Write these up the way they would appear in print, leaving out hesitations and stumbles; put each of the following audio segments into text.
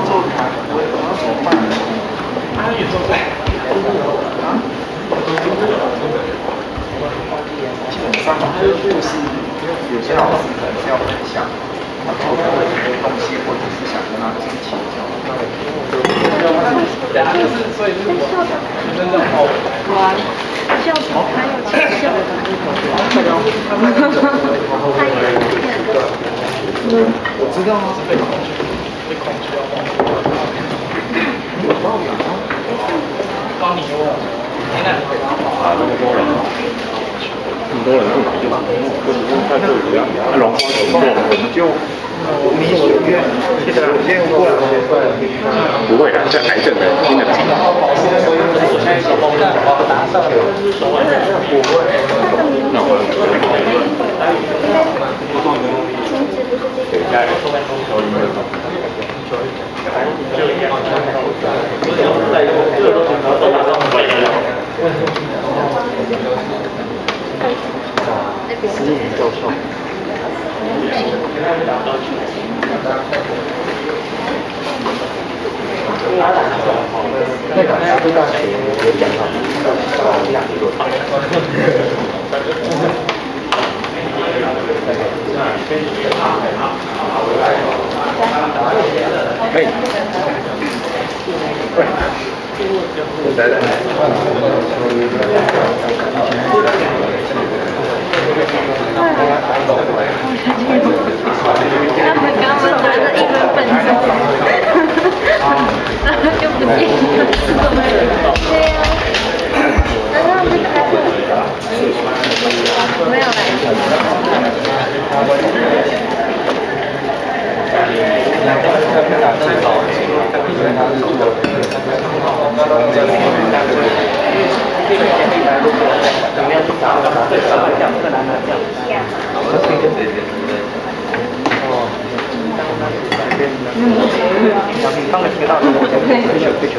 做卡，我要怎么办？他也做过。啊？基本上就是有些老师可能是要分享他做的东西，或者是想跟他一起教。所以是我真的好乖。校长还有气校的，我知道啊，是被恐惧，被恐惧要忘记。你有报养吗？帮你说。啊，那么多人，这么多人就太过于了。那龙光有做，我们就你所愿，我现在过来不会的，这癌症的经得起。那我对，家里收音的。私人教授。那个慈济大学有讲到，他们刚刚拿着一本本子，然后就不见了。对呀，然后就开会，没有来。放个渠道，退球。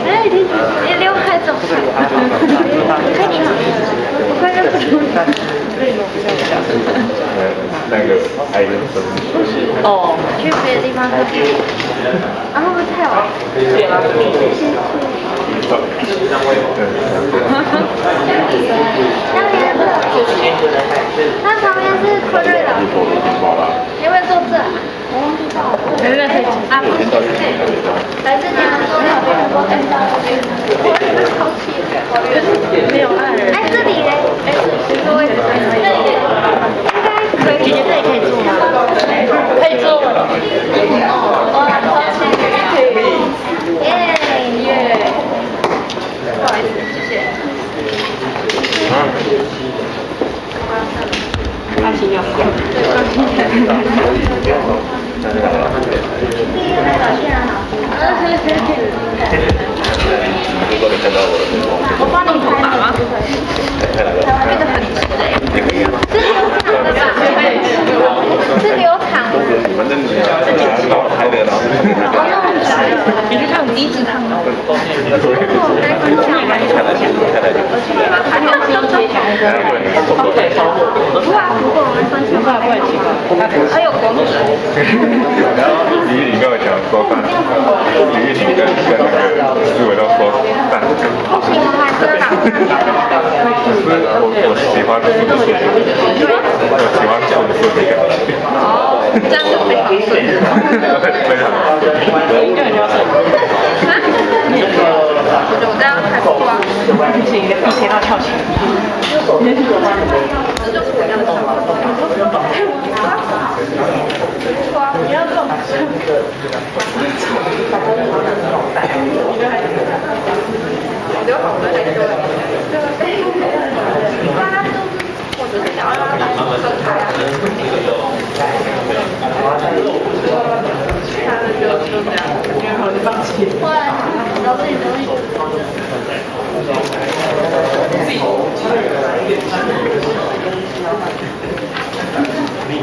哎，你刘海怎么看？太长了，我快认不出来。那个癌症生哦，去别的地方喝酒，然后不太好。对啊。那旁边是坤瑞的。你有没有坐这？我忘记到了。没有啊，不是。来这边说没有我看到我好气，没有爱人。哎，这里嘞，哎，其实我也这里应该可以，这里可以坐吗？可以坐。哇，超级可以。耶。不好意思，谢谢。爱心要好。我帮你拍吗？变得很直哎。是流淌的吧？是流淌的。反正你老拍的，然后你去看低脂烫的。来分享吧。还没有新接起来的。不啊，不过我们分享。还有光子。然后你跟我讲说饭，李玉婷跟那个思维都说饭。不行，我还是打算。我喜欢顺顺的，我喜欢顺顺的感觉。哦，这样就非常顺。非常。应该很要顺。我觉得我这样还不错啊。不行，一天要跳起来。这就是我要的生活。哇，你要这种。我留好多来说。我就是想要让他分开啊。他们就这样，然后就放弃。后来老师也同意。你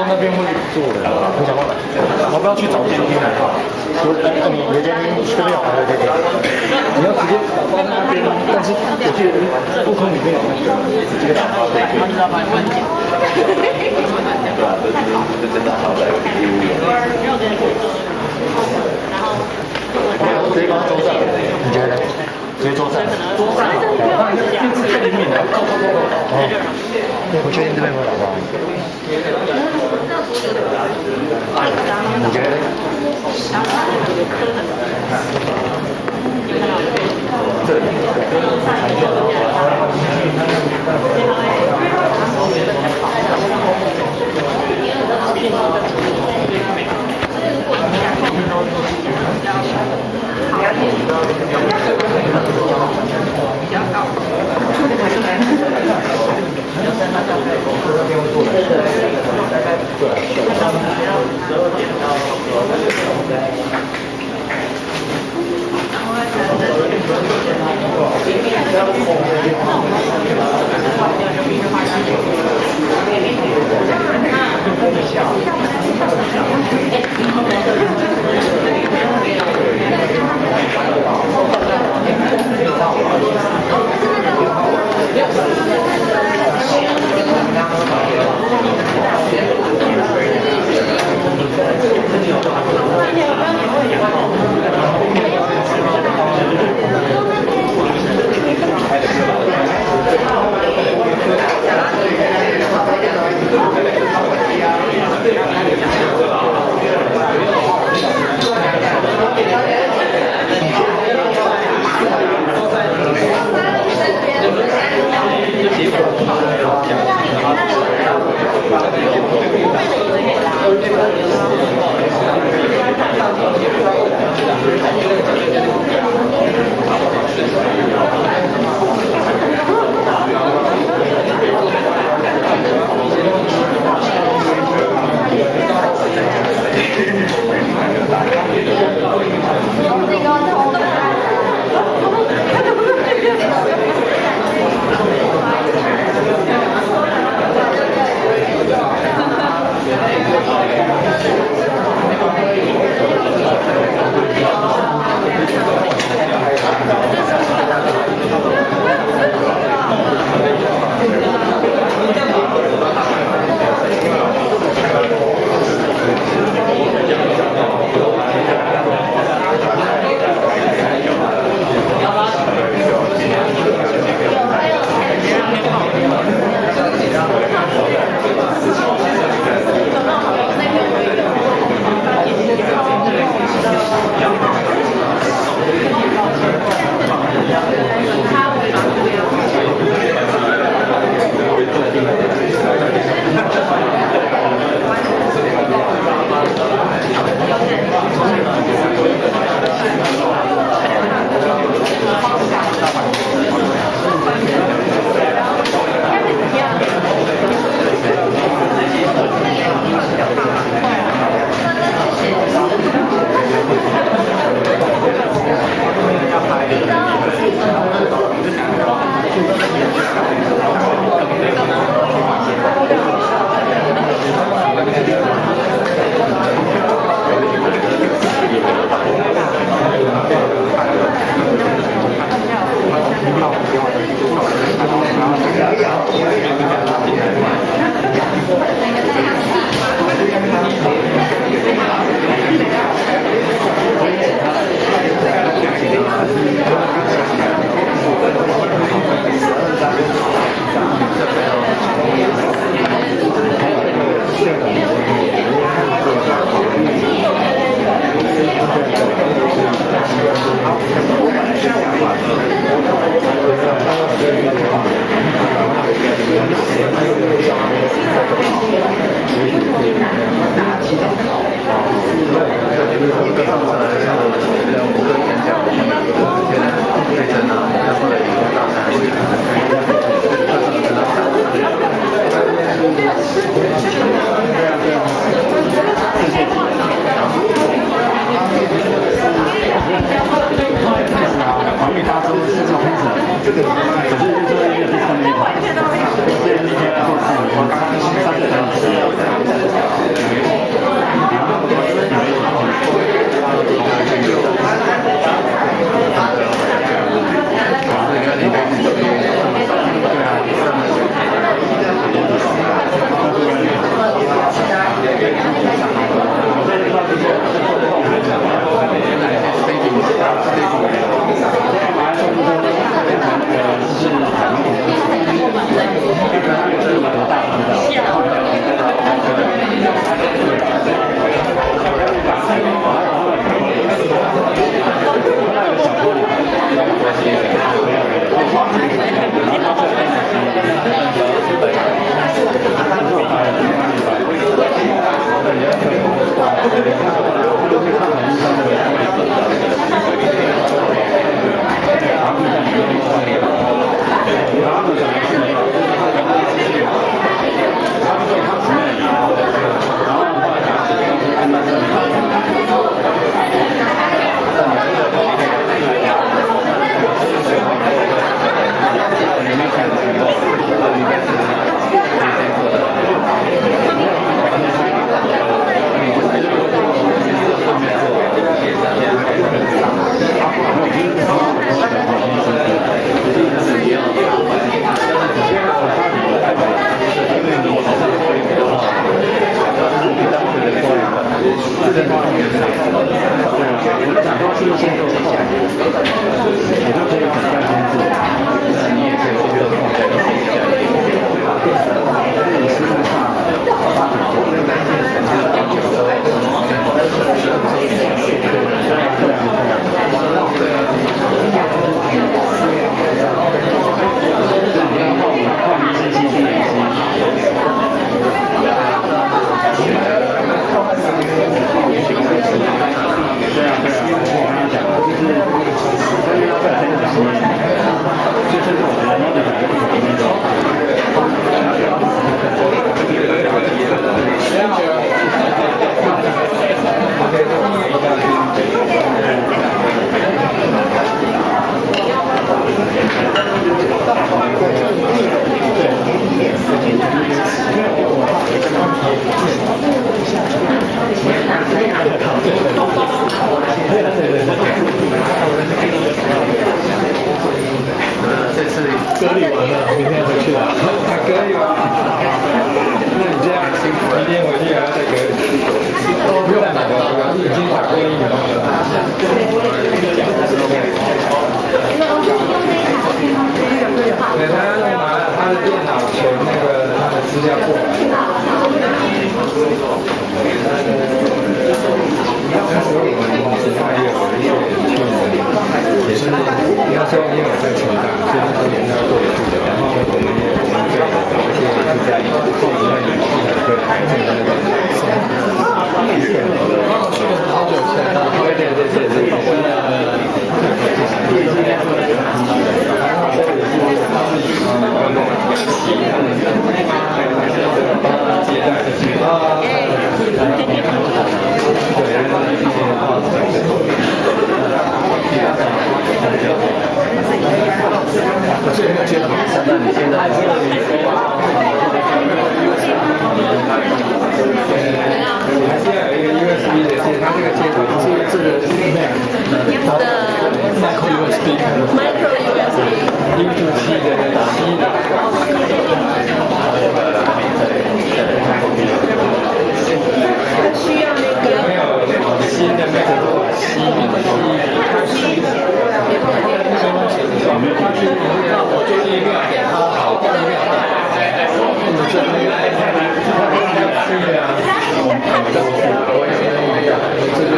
那边会做的，很想过来。不要去找监听来？你的监听这边有排的监听，你要直接打到那边，但是我记得悟空里面有那个直接打发对。对啊，这真的好来服务员。直接帮他周站，你觉得呢？直接周站。太灵敏了，哦，不确定这边有没有打包。你觉得？这里。是先做好，也就可以很快监制。那你也可以去做放在一下一点。你是不是怕这次隔离完了，明天回去了。隔离完，那你这样明天回去还要再隔离？不用打了，已经打过疫苗了。对，他要拿他的电脑存那个他的资料过来。那时候我们其他也有一些去年也是那时候因为我在成长，所以那时候也是要做得住的。然后我们也对的，而且也是在后面那里对癌症的那个好久前了，这没有接到，那你现在还是要有一个 USB 的接，它这个接口是这个 Mac 的 Micro USB， 一部机的那个吸的。需要那个没有新的 Mac 吸它吸的。我就一秒给他好，一秒我这边是啊，我也没有，这个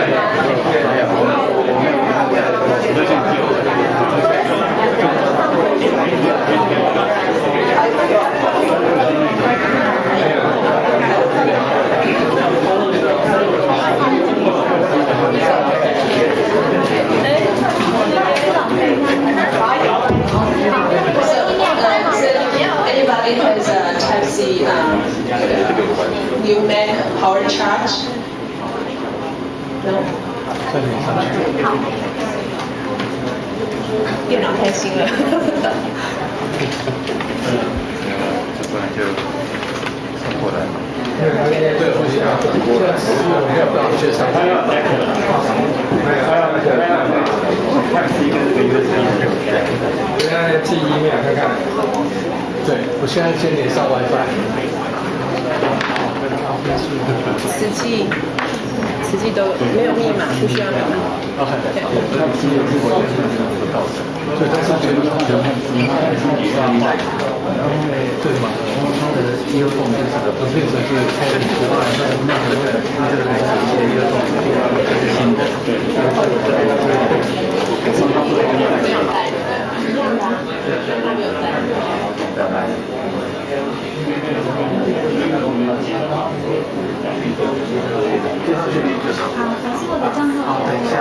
Anybody has a Type-C new Mac power charge? No. 电脑太新了。这不然就送过来。对，不行啊，我没有办法去上班。我现在寄email看看。对，我现在先连上 WiFi。慈济都没有密码，不需要密码。对，但是全部对嘛？它的earphone就是变成是开的之外，那个这个是新的，对。是我的账号。等一下，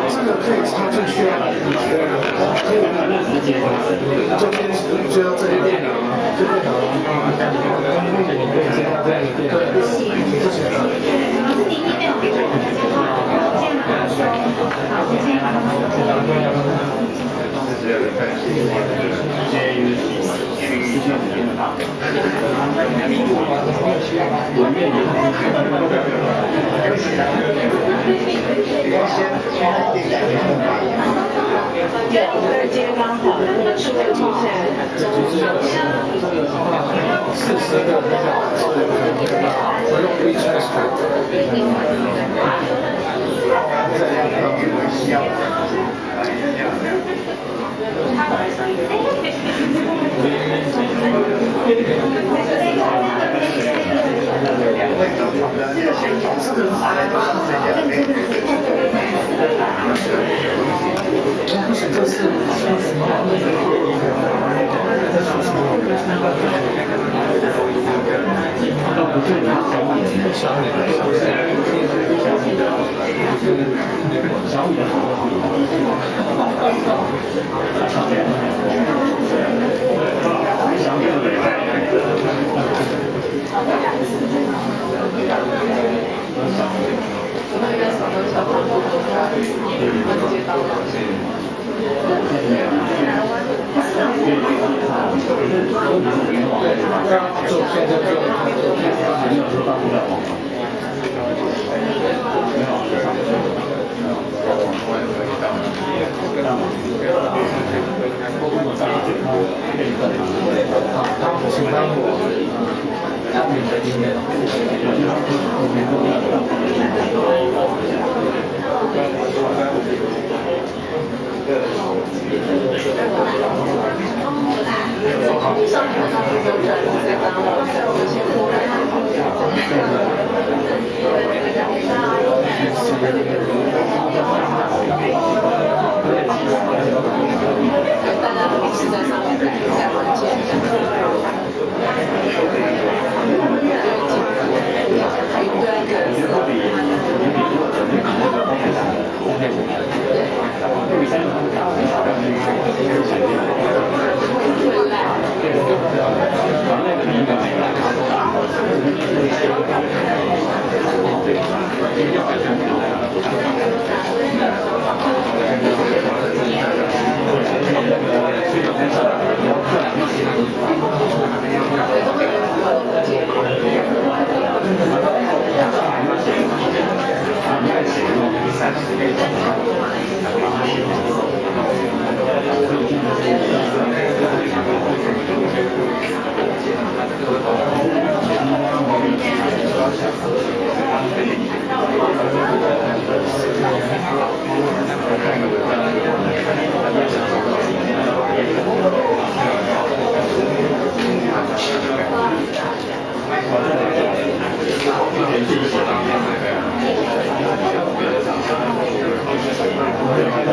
这个可以插进去啊，这边就要这边电脑吗？这电脑你可以接到这样的电脑。不行，不行。是你 email 给我，我先把它说，好，我先把它说。对，今天刚好那个数位出现中40个比较我用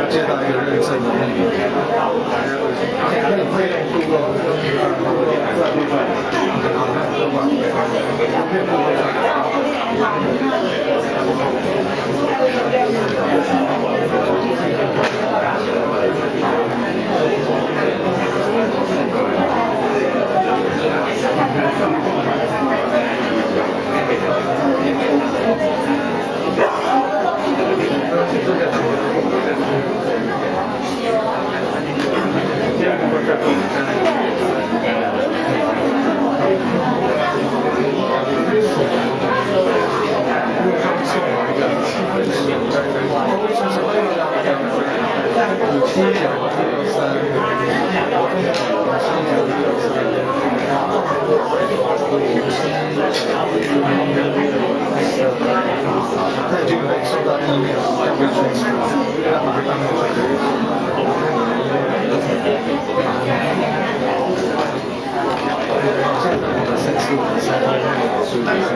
接到一个认证的那个，那你会用顾问？5、7、9、3。他已经被收到email，要不要去查？要把它当作现在我的申诉是在那个书上没有，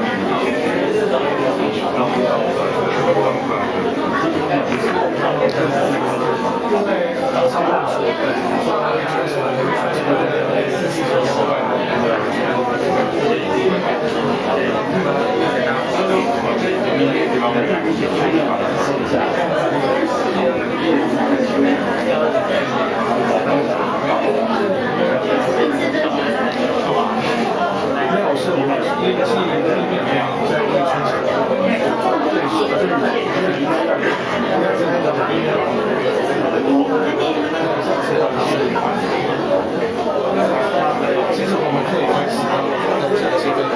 是我们业绩在一圈前，其实我们可以开始讲这个歌，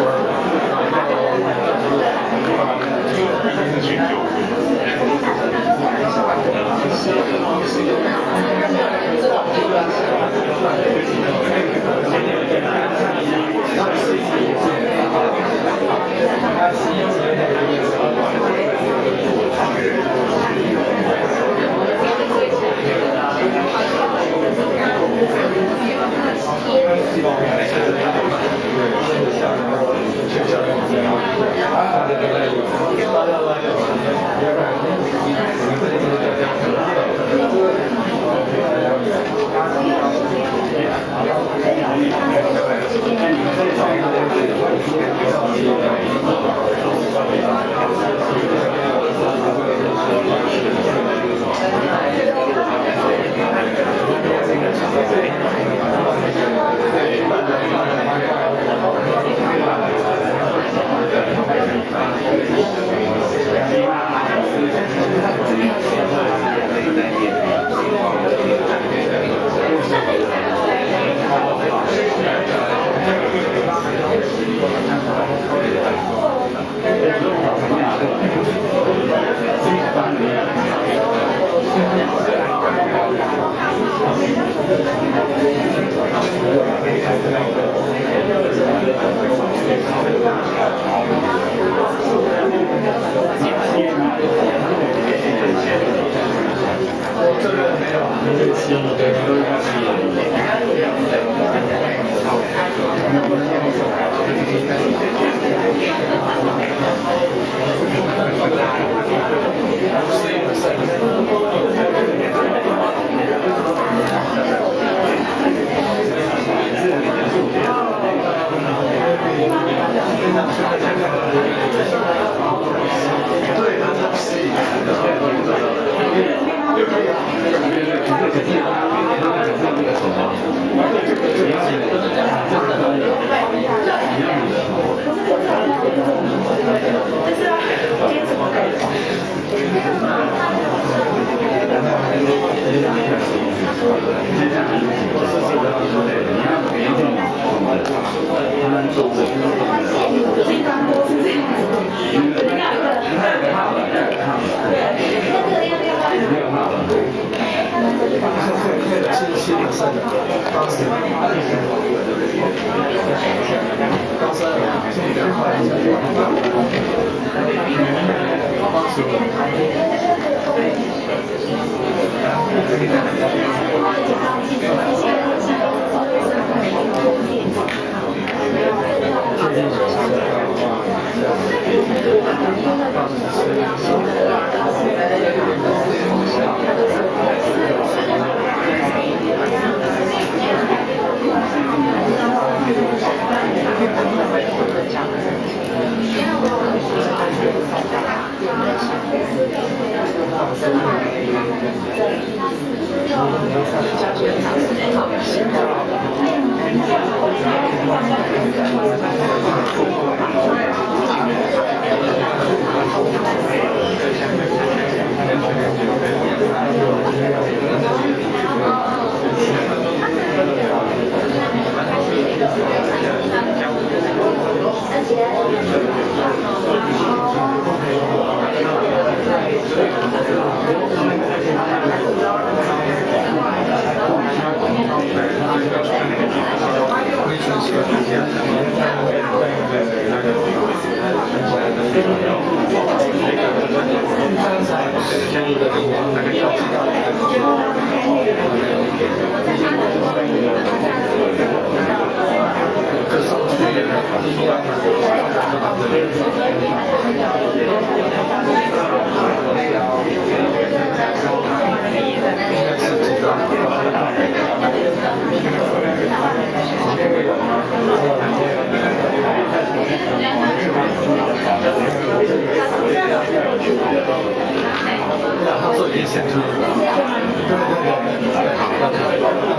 他做已经先出了，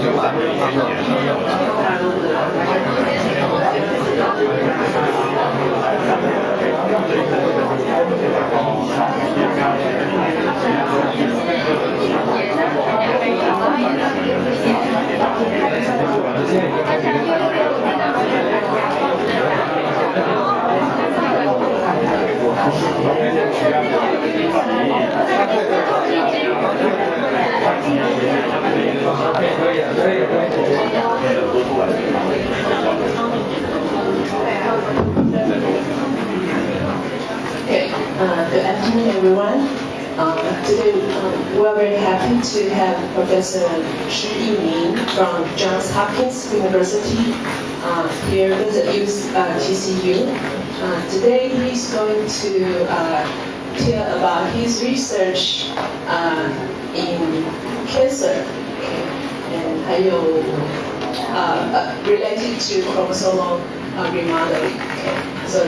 就把Okay, good afternoon, everyone. Today, we are very happy to have Professor Shi Yiming from Johns Hopkins University here visit TCU. Today, he's going to tell about his research in cancer and 还有 related to chromosomal remodeling. Okay. So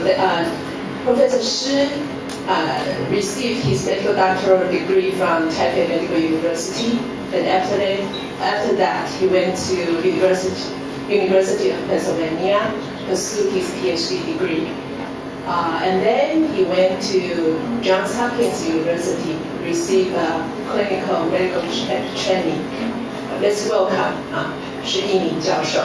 Professor Shi received his medical doctoral degree from Taipei Medical University, and after that he went to University of Pennsylvania to pursue his PhD degree. And then he went to Johns Hopkins University to receive clinical medical training. Let's welcome Shi Yiming 教授。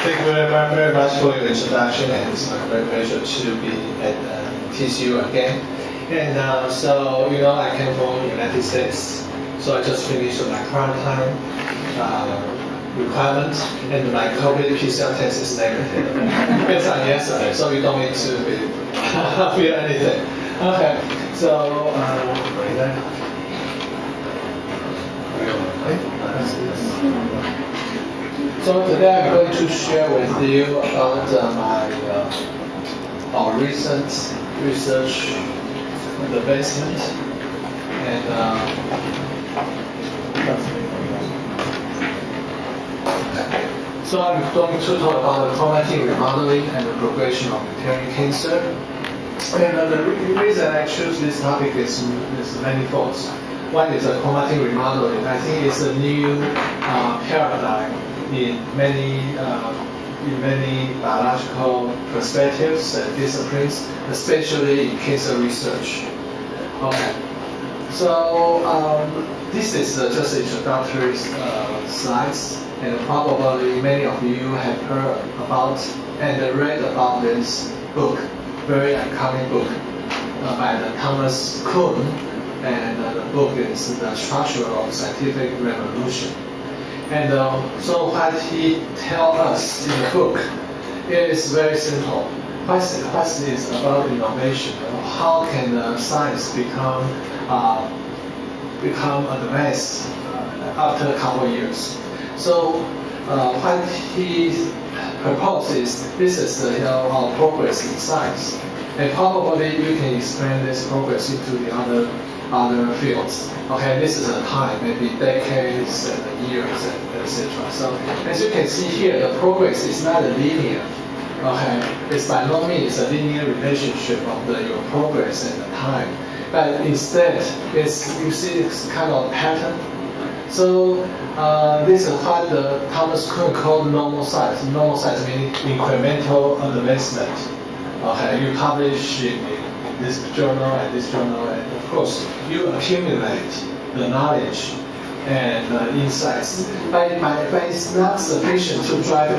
Thank you very much for your introduction, and it's my great pleasure to be at TCU again. And so, you know, I came from the United States, so I just finished my quarantine requirement, and my COVID PCR test is negative. Based on yesterday, so you don't need to feel anything. Okay, so So today I'm going to share with you about our recent research advancement, and so I'm going to talk about the chromatin remodeling and the progression of uterine cancer. And the reason I choose this topic is manifold. One is the chromatin remodeling. I think it's a new paradigm in many biological perspectives and disciplines, especially in cancer research. Okay, so this is just introductory slides, and probably many of you have heard about and read about this book, very uncommon book by the Thomas Kuhn, and the book is The Structure of Scientific Revolution. And so what he tells us in the book is very simple. What is about innovation? How can science become advanced after a couple of years? So what he proposes, this is our progress in science, and probably you can expand this progress into the other fields. Okay, this is a time, maybe decades and years, and etc. So as you can see here, the progress is not linear. Okay, it's by no means a linear relationship of your progress and the time, but instead, you see this kind of pattern. So this is what Thomas Kuhn called normal size. Normal size meaning incremental advancement. Okay, you publish in this journal and this journal, and of course you accumulate the knowledge and insights. But it's not sufficient to drive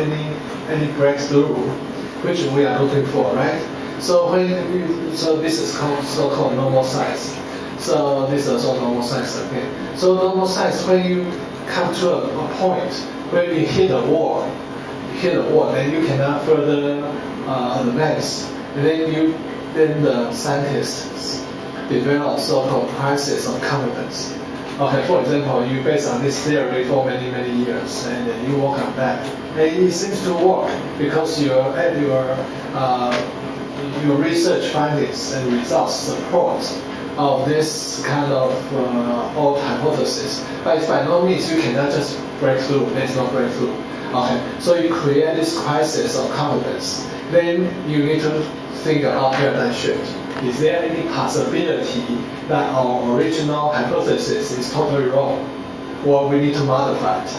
any breakthrough, which we are looking for, right? So this is called so-called normal size. So this is also normal size again. So normal size, when you come to a point where you hit a wall, then you cannot further advance. And then the scientists develop so-called crisis of confidence. Okay, for example, you based on this theory for many years, and then you work on that, and it seems to work because your research findings and results support of this kind of old hypothesis. But by no means you cannot just break through. There's no breakthrough. Okay, so you create this crisis of confidence. Then you need to think about paradigm shift. Is there any possibility that our original hypothesis is totally wrong, or we need to modify it?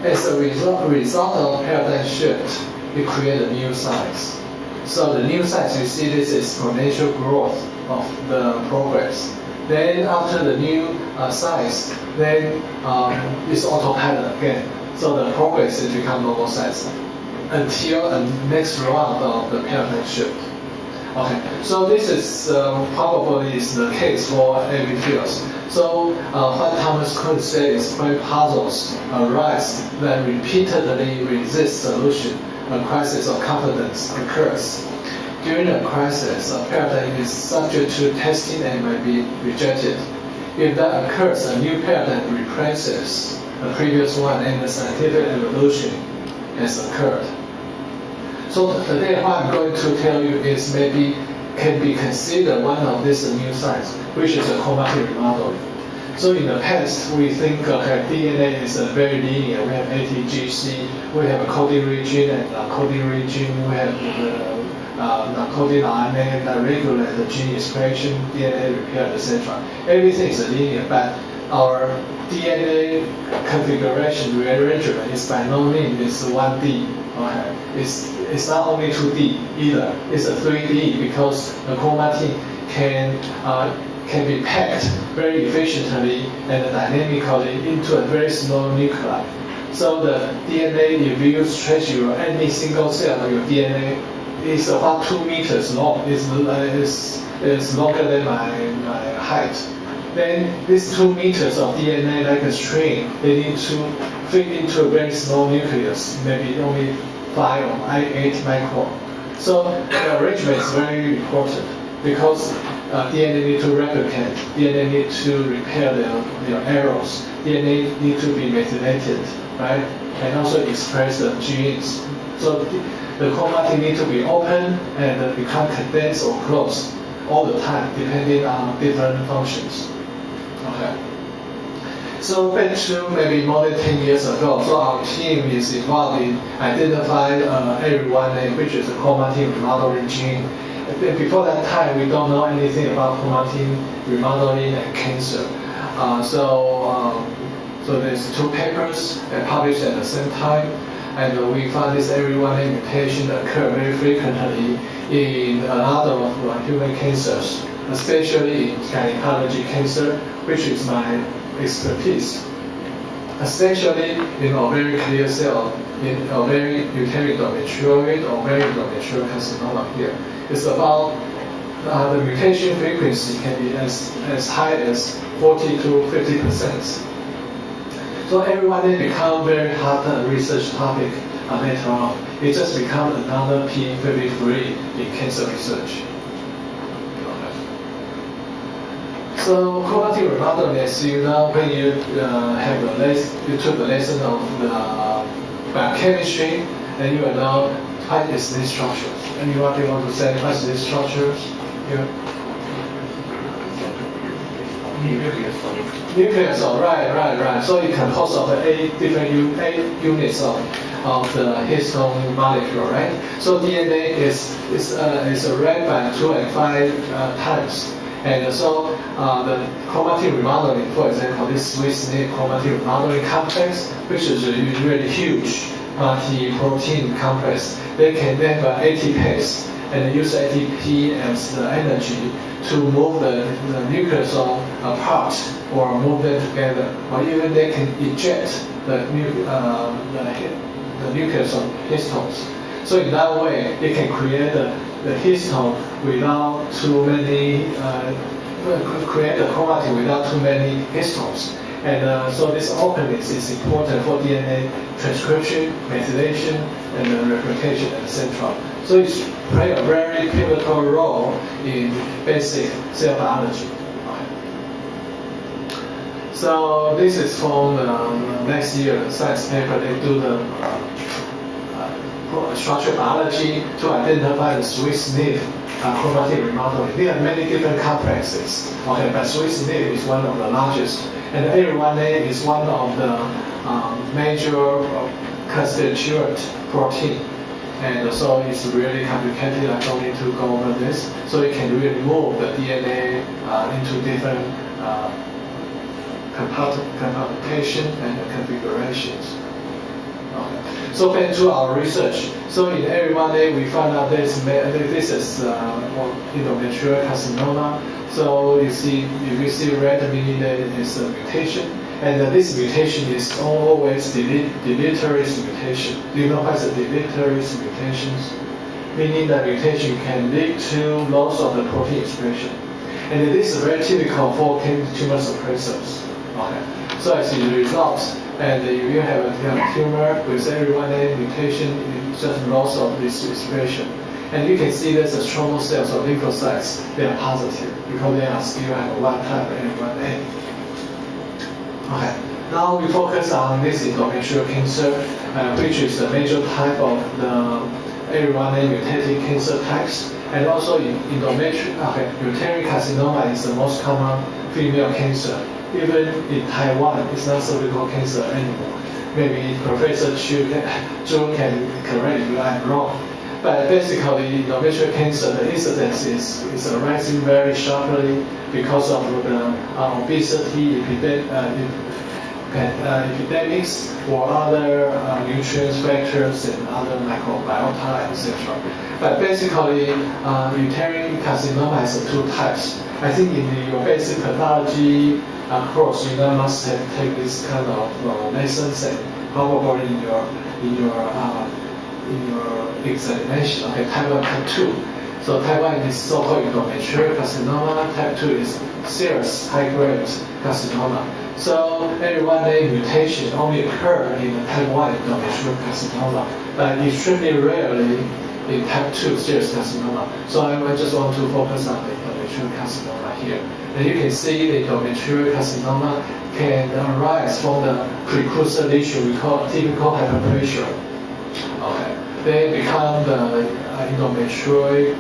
As a result of paradigm shift, we create a new science. So the new science, you see this exponential growth of the progress. Then after the new science, then it's autopilot again. So the progress has become normal science until the next round of the paradigm shift. Okay, so this is probably is the case for every field. So what Thomas Kuhn said is when puzzles arise that repeatedly resist solution, a crisis of confidence occurs. During a crisis, a paradigm is subject to testing and might be rejected. If that occurs, a new paradigm replaces the previous one and the scientific evolution has occurred. So today what I'm going to tell you is maybe can be considered one of these new science, which is a chromatic remodeling. So in the past, we think DNA is very linear. We have ATGC, we have a coding region and a coding region, we have the coding RNA that regulate the gene expression, DNA repair, etc. Everything is linear, but our DNA configuration rearrangement is by no means is 1D. Okay. It's not only 2D either. It's a 3D because the chromatin can be packed very efficiently and dynamically into a very small nuclei. So the DNA, if you stretch any single cell of your DNA, is about 2 meters long. It's longer than my height. Then these 2 meters of DNA, like a string, they need to fit into a very small nucleus, maybe only 5 or 8 micron. So the arrangement is very important because DNA need to replicate, DNA need to repair their errors, DNA need to be methylated, right? And also express the genes. So the chromatin need to be open and become condensed or closed all the time, depending on different functions. Okay. So back to maybe more than 10 years ago, so our team is involved in identifying ARY1A, which is a chromatin remodeling gene. Before that time, we don't know anything about chromatin remodeling and cancer. So there's 2 papers that published at the same time, and we found this ARY1A mutation occur very frequently in a lot of human cancers, especially in gynecology cancer, which is my expertise, especially in ovarian clear cell, in ovarian uterine endometrioid, ovarian endometrial carcinoma here. It's about the mutation frequency can be as high as 40 to 50%. So ARY1A become very hot research topic later on. It just become another P53 in cancer research. So chromatin remodeling, as you know, when you you took the lesson of the biochemistry, and you will know what is this structure. Anyone want to say what is this structure? Yeah. Nucleus, right. So it composed of 8 different units of the histone molecule, right? So DNA is read by 2 and 5 times. And so the chromatin remodeling, for example, this Swiss chromatin remodeling complex, which is a really huge multi-protein complex, they can have ATPase and use ATP as the energy to move the nucleosome apart or move them together, or even they can eject the nucleosome histones. So in that way, they can create the histone without too many, create the chromatin without too many histones. And so this openness is important for DNA transcription, methylation, and replication, etc. So it plays a very pivotal role in basic cell biology. So this is from next year science paper. They do the structural biology to identify the Swiss knit chromatin remodeling. There are many different complexes, okay, but Swiss knit is one of the largest, and AR1A is one of the major constituent protein. And so it's really complicated. I don't need to go over this. So you can really move the DNA into different computation and configurations. Okay. So back to our research. So in AR1A, we found out this is endometrial carcinoma. So you see, if you see red, meaning that it's a mutation, and this mutation is always deleterious mutation. Do you know what's a deleterious mutations? Meaning that mutation can lead to loss of the protein expression, and this is very typical for tumor suppressors. Okay. So as a result, and if you have a tumor with AR1A mutation, it's just loss of this expression. And you can see there's a stromal cells or lymphocytes, they are positive because they are still have one type AR1A. Okay. Now we focus on this endometrial cancer, which is a major type of the AR1A mutated cancer types. And also in uterine carcinoma is the most common female cancer. Even in Taiwan, it's not cervical cancer anymore. Maybe Professor Chu can correct me if I'm wrong. But basically, endometrial cancer, the incidence is rising very sharply because of the obesity epidemics or other nutrient factors and other microbiota, etc. But basically, uterine carcinoma has two types. I think in your basic pathology course, you must have take this kind of lessons and probably in your examination. Okay, type 1, type 2. So type 1 is so-called endometrial carcinoma. Type 2 is serous high-grade carcinoma. So AR1A mutation only occur in type 1 endometrial carcinoma, but extremely rarely in type 2 serous carcinoma. So I just want to focus on the endometrial carcinoma here. And you can see the endometrial carcinoma can arise from the precursor lesion we call typical hyperplasia. Okay. They become the endometrial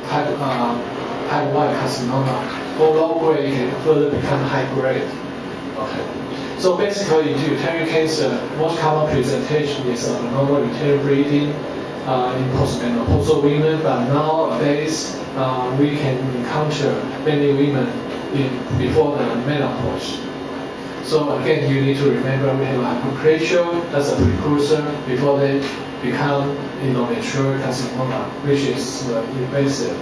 type 1 carcinoma. For low grade, can further become high grade. Okay. So basically, in uterine cancer, most common presentation is abnormal uterine bleeding in postmenopausal women, but nowadays we can encounter many women before the menopause. So again, you need to remember we have hyperplasia as a precursor before they become endometrial carcinoma, which is invasive.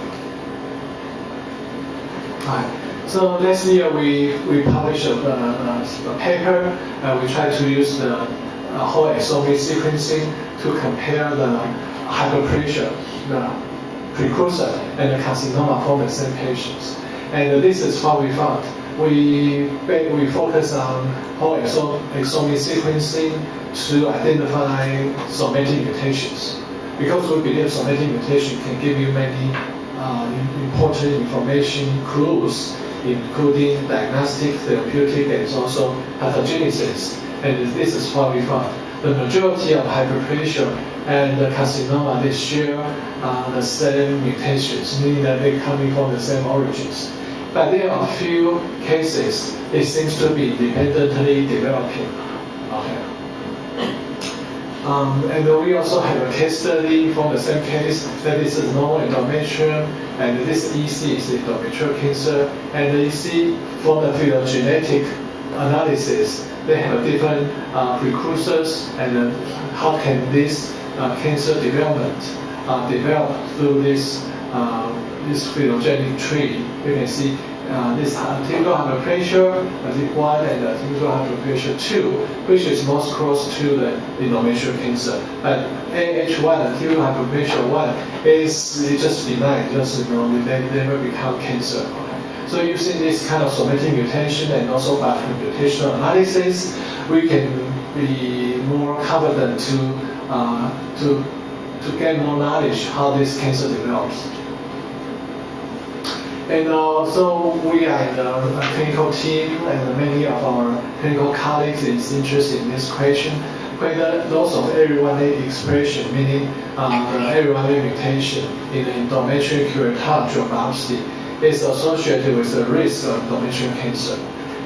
So last year we published a paper. We tried to use the whole exome sequencing to compare the hyperplasia, the precursor, and the carcinoma from the same patients. And this is what we found. We focus on whole exome sequencing to identify somatic mutations, because we believe somatic mutation can give you many important information clues, including diagnostic, therapeutic, and also pathogenesis. And this is what we found. The majority of hyperplasia and the carcinoma, they share the same mutations, meaning that they're coming from the same origins. But there are a few cases it seems to be independently developing. Okay. And we also have a case study from the same case that this is normal endometrium, and this EC is endometrial cancer. And you see from the phylogenetic analysis, they have different precursors, and how can this cancer develop through this phylogenetic tree. You can see this typical hyperplasia, type 1, and typical hyperplasia 2, which is most close to the endometrial cancer. But AH1, typical hyperplasia 1, is just benign, they never become cancer. So using this kind of somatic mutation and also by computational analysis, we can be more confident to get more knowledge how this cancer develops. And so we are in the clinical team, and many of our clinical colleagues is interested in this question, whether loss of ARI1A expression, meaning the ARI1A mutation in the endometrial curettage or biopsy, is associated with the risk of endometrial cancer.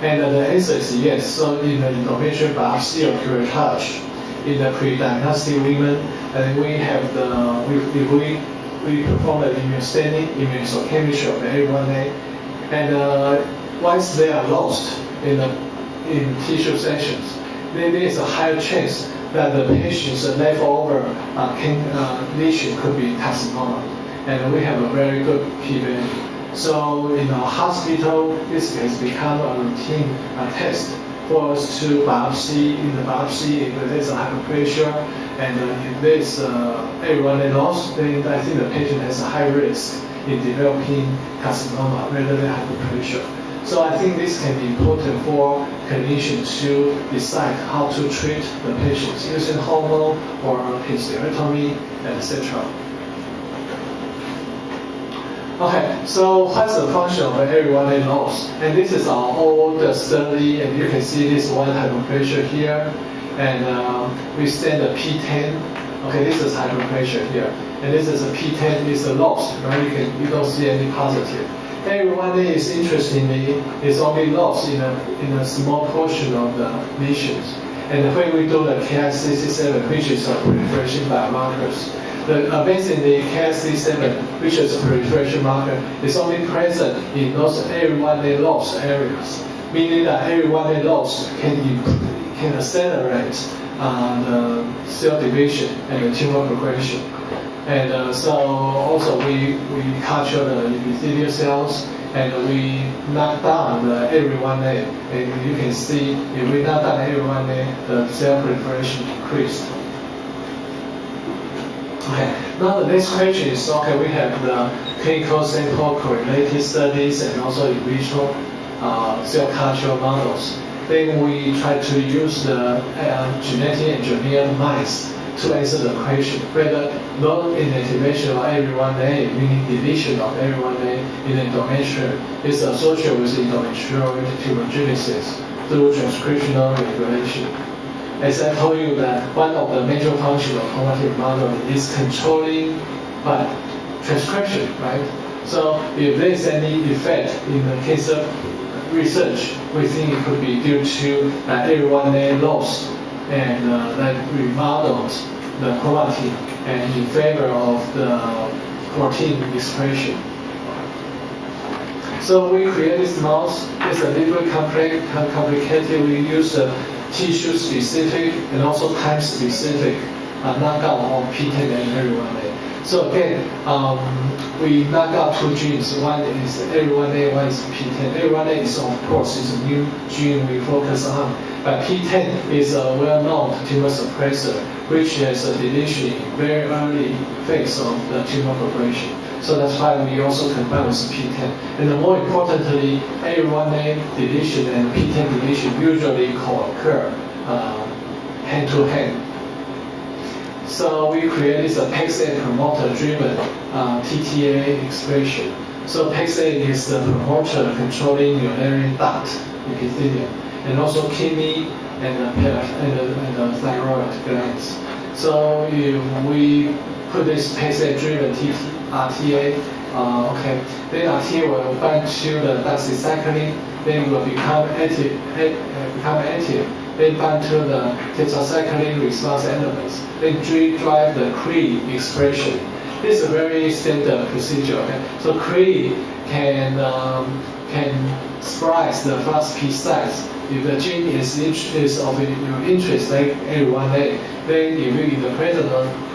And the answer is yes. So in the endometrial biopsy or curettage, in the pre-diagnostic women, and we have we perform the immunostaining, immunohistochemistry of the ARI1A, and once they are lost in tissue sections, then there is a higher chance that the patient's leftover lesion could be carcinoma, and we have a very good p-value. So in our hospital, this has become a routine test for us to biopsy. In the biopsy, if there's a hyperplasia and if there's ARI1A loss, then I think the patient has a high risk in developing carcinoma rather than hyperplasia. So I think this can be important for clinicians to decide how to treat the patients using hormone or hysterectomy, etc. Okay, so what's the function of the ARI1A loss? And this is our old study, and you can see this one hyperplasia here, and we stand a P10. Okay, this is hyperplasia here, and this is a P10 is a loss, right? You don't see any positive. ARI1A is interestingly is only lost in a small portion of the lesions, and when we do the KI67, which is a proliferation biomarkers. Amazingly, KI67, which is a proliferation marker, is only present in those ARI1A loss areas, meaning that ARI1A loss can accelerate the cell division and the tumor progression. And so also we capture the epithelial cells and we knock down the ARI1A, and you can see if we knock down ARI1A, the cell proliferation increased. Okay, now the next question is, okay, we have the clinical sample correlated studies and also in vitro cell culture models. Then we try to use the genetic engineered mice to answer the question whether non-inactivation of ARI1A, meaning deletion of ARI1A in endometrium, is associated with endometrial tumorigenesis through transcriptional regulation. As I told you that one of the major functions of cognitive modeling is controlling transcription, right? So if there is any effect in the cancer research, we think it could be due to ARI1A loss, and that remodeled the chromatin and in favor of the protein expression. So we create this mouse. It's a little bit complicated. We use tissue-specific and also time-specific knockout of P10 and ARI1A. So again, we knock out two genes. One is ARI1A, one is P10. ARI1A is, of course, is a new gene we focus on, but P10 is a well-known tumor suppressor, which has a deletion in very early phase of the tumor progression. So that's why we also combine with P10. And more importantly, ARI1A deletion and P10 deletion usually co-occur hand-to-hand. So we created a PEX-A promoter-driven TTA expression. So PEX-A is the promoter controlling urinary duct epithelium, and also kidney and the thyroid glands. So if we put this PEX-A-driven RTA, then RTA will bind to the doxycycline, then will become active, then bind to the tetracycline response elements, then drive the CRE expression. This is a very standard procedure. Okay? So CRE can splice the FASP sites. If the gene is of your interest, like ARI1A, then if you're in the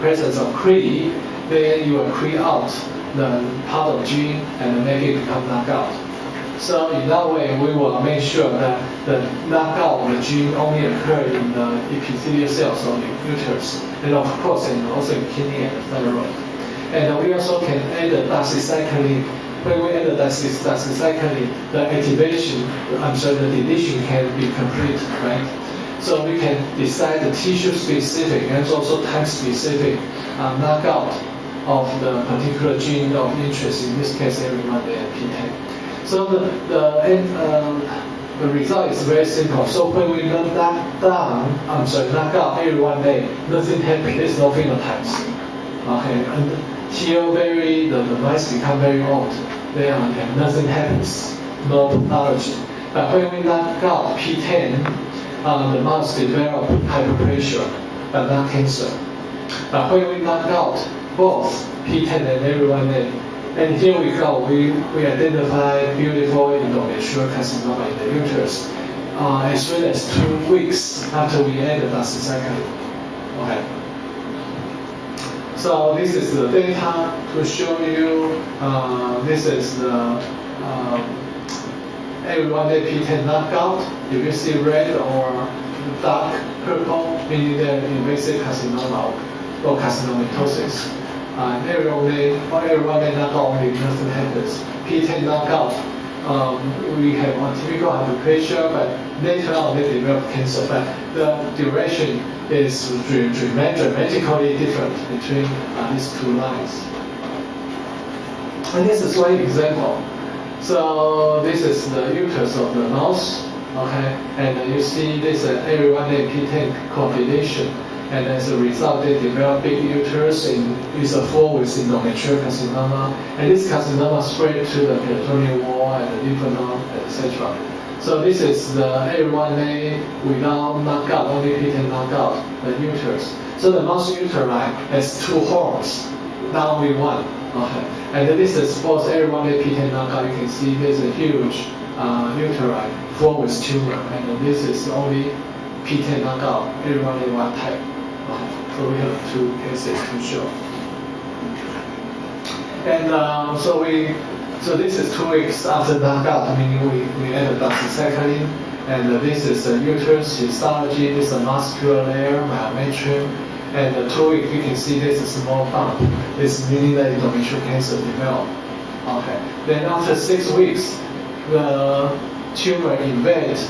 presence of CRE, then you will clear out the part of gene and make it become knockout. So in that way, we will make sure that the knockout of the gene only occurs in the epithelial cells of the uterus, and of course, and also in kidney and thyroid. And we also can add the doxycycline when we enter doxycycline, the deletion can be complete, right? So we can decide the tissue-specific and also type-specific knockout of the particular gene of interest, in this case, ARY1A and P10. So the result is very simple. So when we knock out ARY1A, nothing happens. There's no phenotypes. Okay, until the mice become very old, then nothing happens, no pathology. But when we knock out P10, the mouse develop hyperpressure, but not cancer. But when we knock out both P10 and ARY1A, and here we go, we identify beautiful endometrial carcinoma in the uterus as soon as 2 weeks after we add the doxycycline. Okay. So this is the data to show you. This is the ARY1A P10 knockout. You can see red or dark purple, meaning they're invasive carcinoma or carcinomatosis. ARY1A knockout only, nothing happens. P10 knockout, we have atypical hyperplasia, but later on they develop cancer. But the duration is dramatically different between these two lines. And this is one example. So this is the uterus of the mouse, okay? And you see this ARY1A P10 combination. And as a result, they develop big uterus is full with endometrial carcinoma, and this carcinoma spread to the peritoneal wall and the lymph node, etc. So this is the ARY1A without knockout, only P10 knockout, the uterus. So the mouse uteri has 2 horns, now only 1. Okay. And this is both ARY1A P10 knockout. You can see there's a huge uteri full with tumor, and this is only P10 knockout, ARY1A wild type. So we have 2 cases to show. And so this is 2 weeks after knockout, meaning we added doxycycline. And this is the uterus histology. This is a muscular layer, myometrium. And 2 weeks, you can see this is a small bump. This meaning that endometrial cancer developed. Okay. Then after 6 weeks, the tumor invades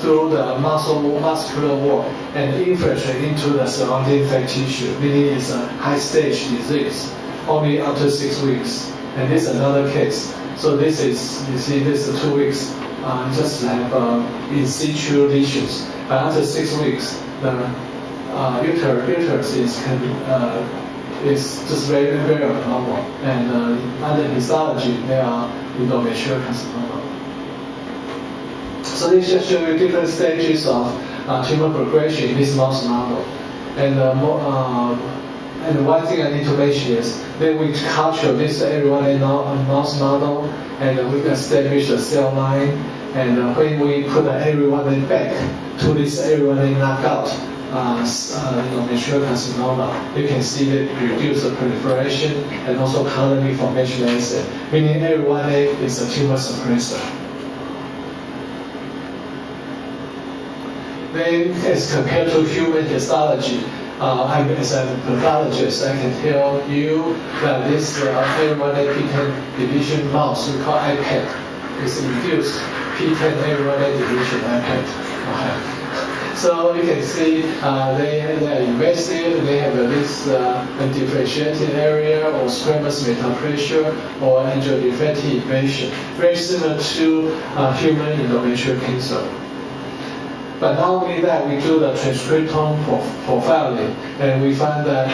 through the muscular wall and infiltrate into the surrounding fat tissue, meaning it's a high-stage disease, only after 6 weeks. And this is another case. So this is, you see, this is 2 weeks, just have in situ lesions. But after 6 weeks, the uterus is just very, very abnormal. And under histology, they are endometrial carcinoma. So this just shows you different stages of tumor progression in this mouse model. And one thing I need to mention is that we culture this ARY1A mouse model, and we establish the cell line. And when we put the ARY1A back to this ARY1A knockout endometrial carcinoma, you can see that reduce the proliferation and also colony formation assay, meaning ARY1A is a tumor suppressor. Then, as compared to human histology, as a pathologist, I can tell you that this ARY1A P10 deletion mouse we call iPad is induced P10 ARY1A deletion iPad. Okay. So you can see they are invasive. They have this undifferentiated area or squamous metaplasia or angiolymphatic invasion, very similar to human endometrial cancer. But not only that, we do the transcriptome profiling, and we find that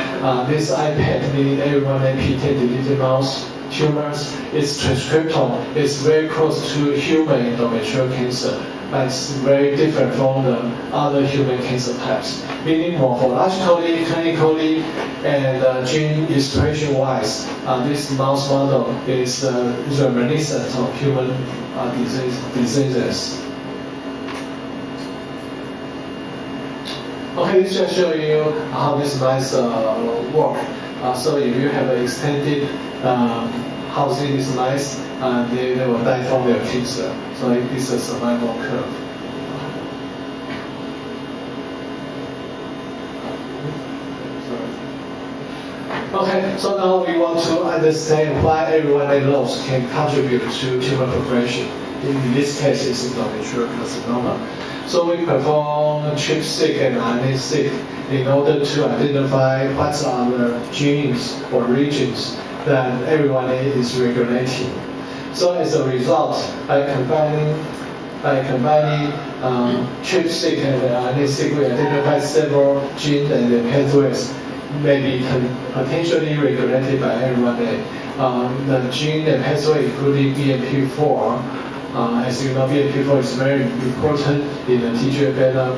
this iPad, meaning ARY1A P10 deleted mouse tumors, its transcriptome is very close to human endometrial cancer, but it's very different from the other human cancer types. Meaning morphologically, clinically, and gene expression-wise, this mouse model is reminiscent of human diseases. Okay, this just show you how this mice work. So if you have an extended housing these mice, they will die from their cancer. So this is a survival curve. Okay, so now we want to understand why everyone loss can contribute to tumor progression. In this case, it's endometrial carcinoma. So we perform ChIP-seq and RNA-seq in order to identify what are the genes or regions that everyone is regulating. So as a result, by combining ChIP-seq and RNA-seq, we identify several genes and the pathways may be potentially regulated by everyone. The gene and pathway including BMP4. As you know, BMP4 is very important in the TGF-beta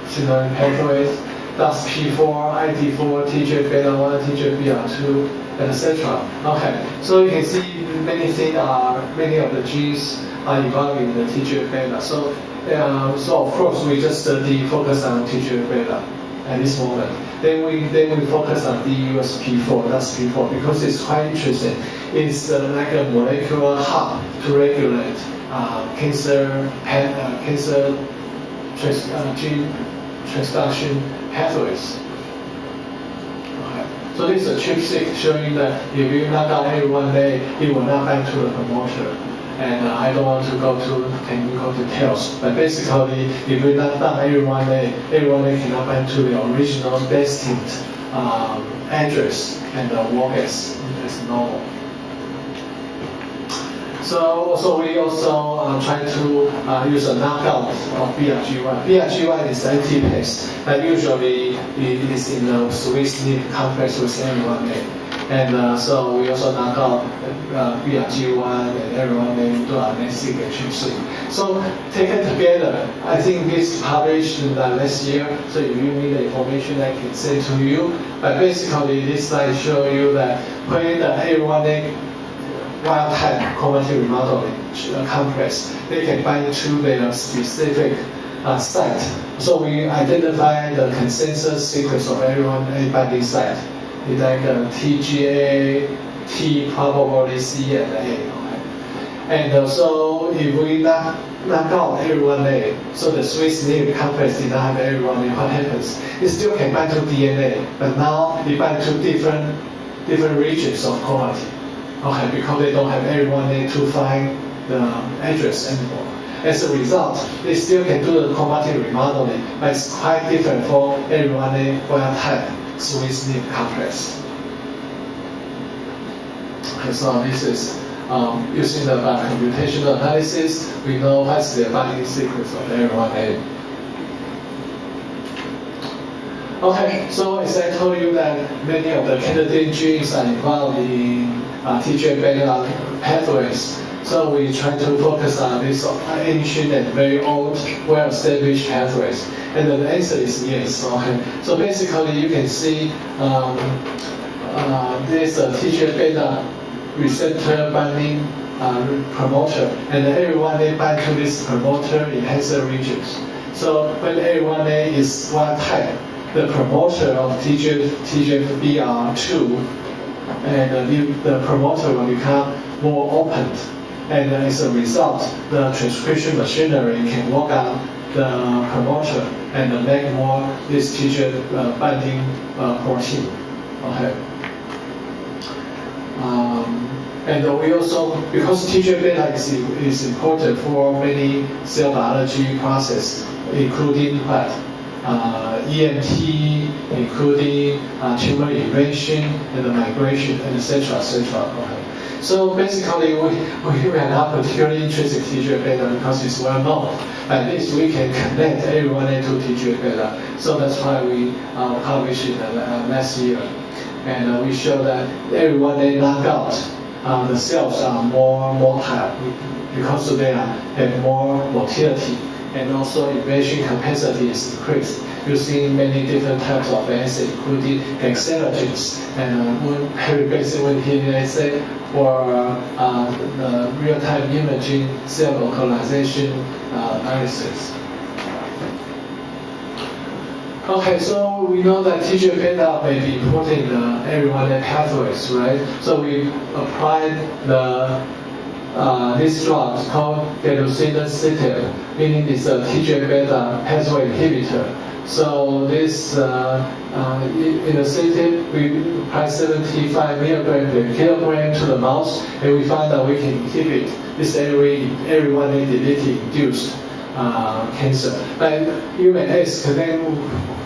signaling pathways. That's P4, ID4, TGF-beta1, TGF-beta2, etc. Okay, so you can see many of the genes are involved in the TGF-beta. So of course we just focus on TGF-beta at this moment. Then we focus on DUSP4, that's P4, because it's quite interesting. It's like a molecular hub to regulate cancer gene transduction pathways. Okay. So this is a ChIP-seq showing that if you knock out A1A, it will not bind to the promoter. And I don't want to go to technical details, but basically, if we knock down A1A cannot bind to the original destined address and work as normal. So we also try to use a knockout of BRG1. BRG1 is anti-paste, but usually it is in the Swiss NIP complex with A1A. And so we also knock out BRG1 and everyone into RNA-seq and ChIP-seq. So taken together, I think this published last year. So if you need the information, I can send to you. But basically, this slide shows you that when the A1A wild-type chromatin remodeling complex, they can bind to their specific site. So we identify the consensus sequence of A1A binding site. It's like TGA, T, probably C and A. Okay? And so if we knock out A1A, so the Swiss NIP complex did not have A1A, what happens? It still can bind to DNA, but now it binds to different regions of chromatin. Okay, because they don't have A1A to find the address anymore. As a result, they still can do the chromatin remodeling, but it's quite different for A1A wild-type Swiss NIP complex. Okay, so this is using the computational analysis, we know what's the binding sequence of A1A. Okay, so as I told you that many of the candidate genes are involved in TGF-beta pathways. So we try to focus on these ancient and very old, well-established pathways. And the answer is yes. Okay. So basically, you can see there's a TGF-beta receptor binding promoter, and everyone bind to this promoter enhancer regions. So when A1A is wild type, the promoter of TGF-br2, and the promoter will become more opened. And as a result, the transcription machinery can work on the promoter and make more this TGF binding protein. Okay. And we also, because TGF-beta is important for many cell biology processes, including what? EMT, including tumor invasion and the migration, and etc. etc. Okay. So basically, we are not particularly interested in TGF-beta because it's well known. At least we can connect A1A to TGF-beta. So that's why we published it last year. And we show that A1A knockout, the cells are more motile because they have more motility. And also invasion capacity is increased using many different types of assays, including accelerogens and heavy basic healing assay, or the real-time imaging cell localization analysis. Okay, so we know that TGF-beta may be important in everyone pathways, right? So we applied this drug called gedosidenib, meaning it's a TGF-beta pathway inhibitor So this in the city we apply 75 milligram per kilogram to the mouse, and we find that we can inhibit this AR1A deleting induced cancer. But you may ask, then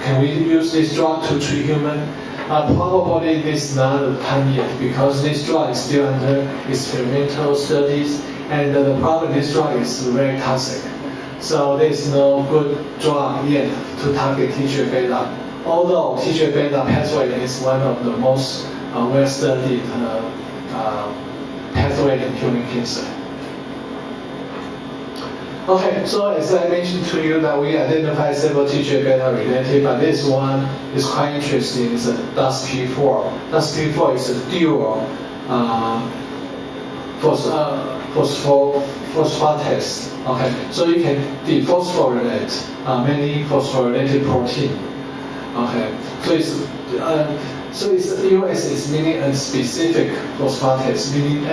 can we use this drug to treat human? Probably this is not the time yet, because this drug is still under experimental studies, and the problem this drug is very toxic. So there is no good drug yet to target TGF-beta. Although TGF-beta pathway is one of the most well-studied pathway in human cancer. Okay, so as I mentioned to you that we identified several TGF-beta related, but this one is quite interesting. It's a DUSP4. DUSP4 is a dual phosphatase. Okay, so you can dephosphorylate many phosphorylated protein. Okay, so it's US is meaning a specific phosphatase, meaning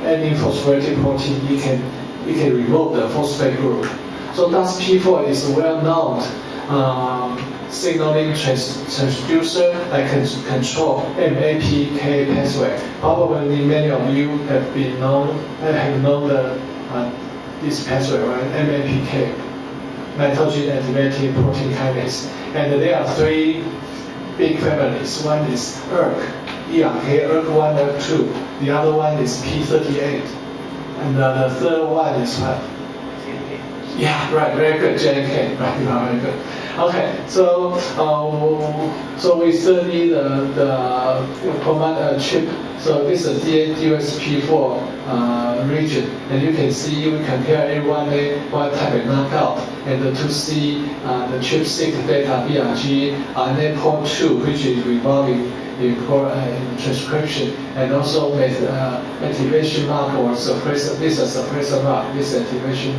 any phosphorylated protein you can remove the phosphate group. So DUSP4 is a well-known signaling transducer that can control MAPK pathway. Probably many of you have known this pathway, right? MAPK, mitogen activated protein kinase. And there are three big families. One is ERK, ERK1, ERK2. The other one is P38. And the third one is what? Yeah, right, very good, JNK, right, you are very good. Okay, so we study the command chip. So this is DSP4 region, and you can see we compare A1A wild type and knockout, and to see the chip-seq beta BRG NAPO2, which is involving in transcription, and also with activation mark or suppressor. This is a suppressor mark. This activation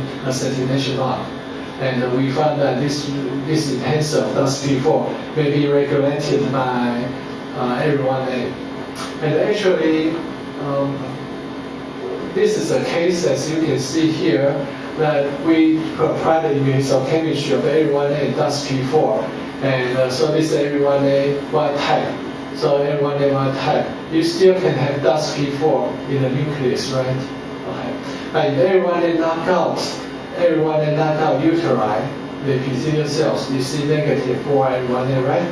mark. And we found that this enhancer of DUSP4 may be regulated by AR1A. And actually, this is a case, as you can see here, that we applied the immunohistochemistry of AR1A and DUSP4. And so this is AR1A wild type. So AR1A wild type. You still can have DUSP4 in the nucleus, right? Okay. But in AR1A knockout uteri, the epithelial cells, you see negative for AR1A, right?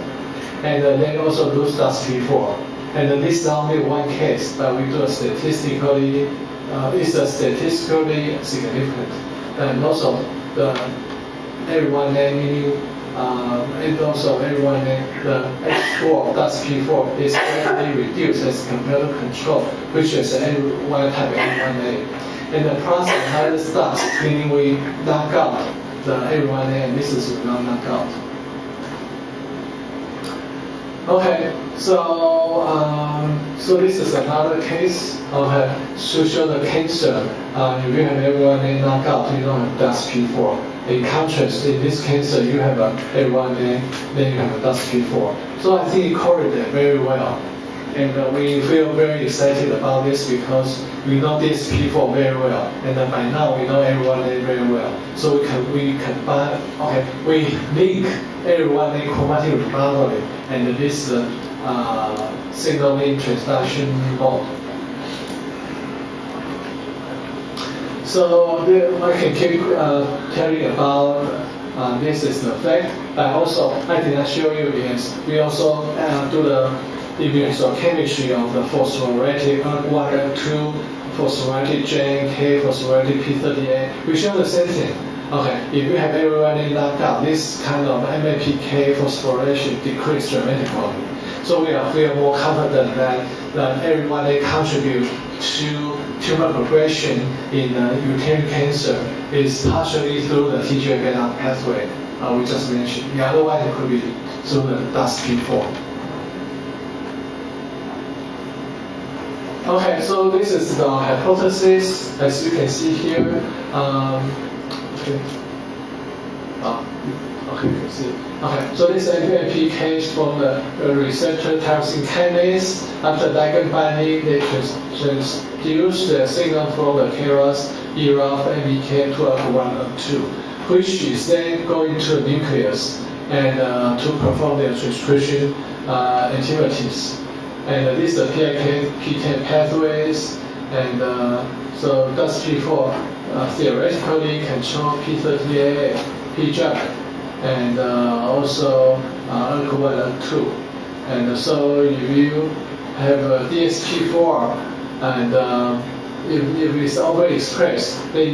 And they also lose DUSP4. And this is only one case, but we do it's statistically significant. And also the AR1A meaning, and also AR1A, the H4 DUSP4 is greatly reduced as compared to control, which is A1 type AR1A. And the process neither stops, meaning we knock out the AR1A, and this is not knock out. Okay, so this is another case. Okay, to show the cancer, if you have AR1A knockout, you don't have DUSP4. In contrast, in this cancer, you have a AR1A, then you have a DUSP4. So I think it correlated very well. And we feel very excited about this because we know this P4 very well, and by now we know AR1A very well. So we combine, okay, we link AR1A chromatic remodeling and this signaling transduction mode. So I can keep telling about this is the fact, but also I did not show you is we also do the immunohistochemistry of the phosphorylated ERK1, ERK2, phosphorylated JNK, phosphorylated P38. We show the same thing. Okay, if you have AR1A knockout, this kind of MAPK phosphorylation decreases dramatically. So we feel more confident that AR1A contribute to tumor progression in uterine cancer is partially through the TGF-beta pathway we just mentioned. The other one could be through the DUSP4. Okay, so this is the hypothesis, as you can see here. Okay, you can see. Okay, so this MAPK from the receptor tyrosine kinase. After ligand binding, they transduce the signal from the KRAS, ERAF, MEK to ERK1, ERK2, which is then going to the nucleus and to perform their transcription activities. And these are PK pathways, and so DUSP4 theoretically control P38, PJAK, and also ALK1 and 2. And so if you have DSP4 and if it's overexpressed, then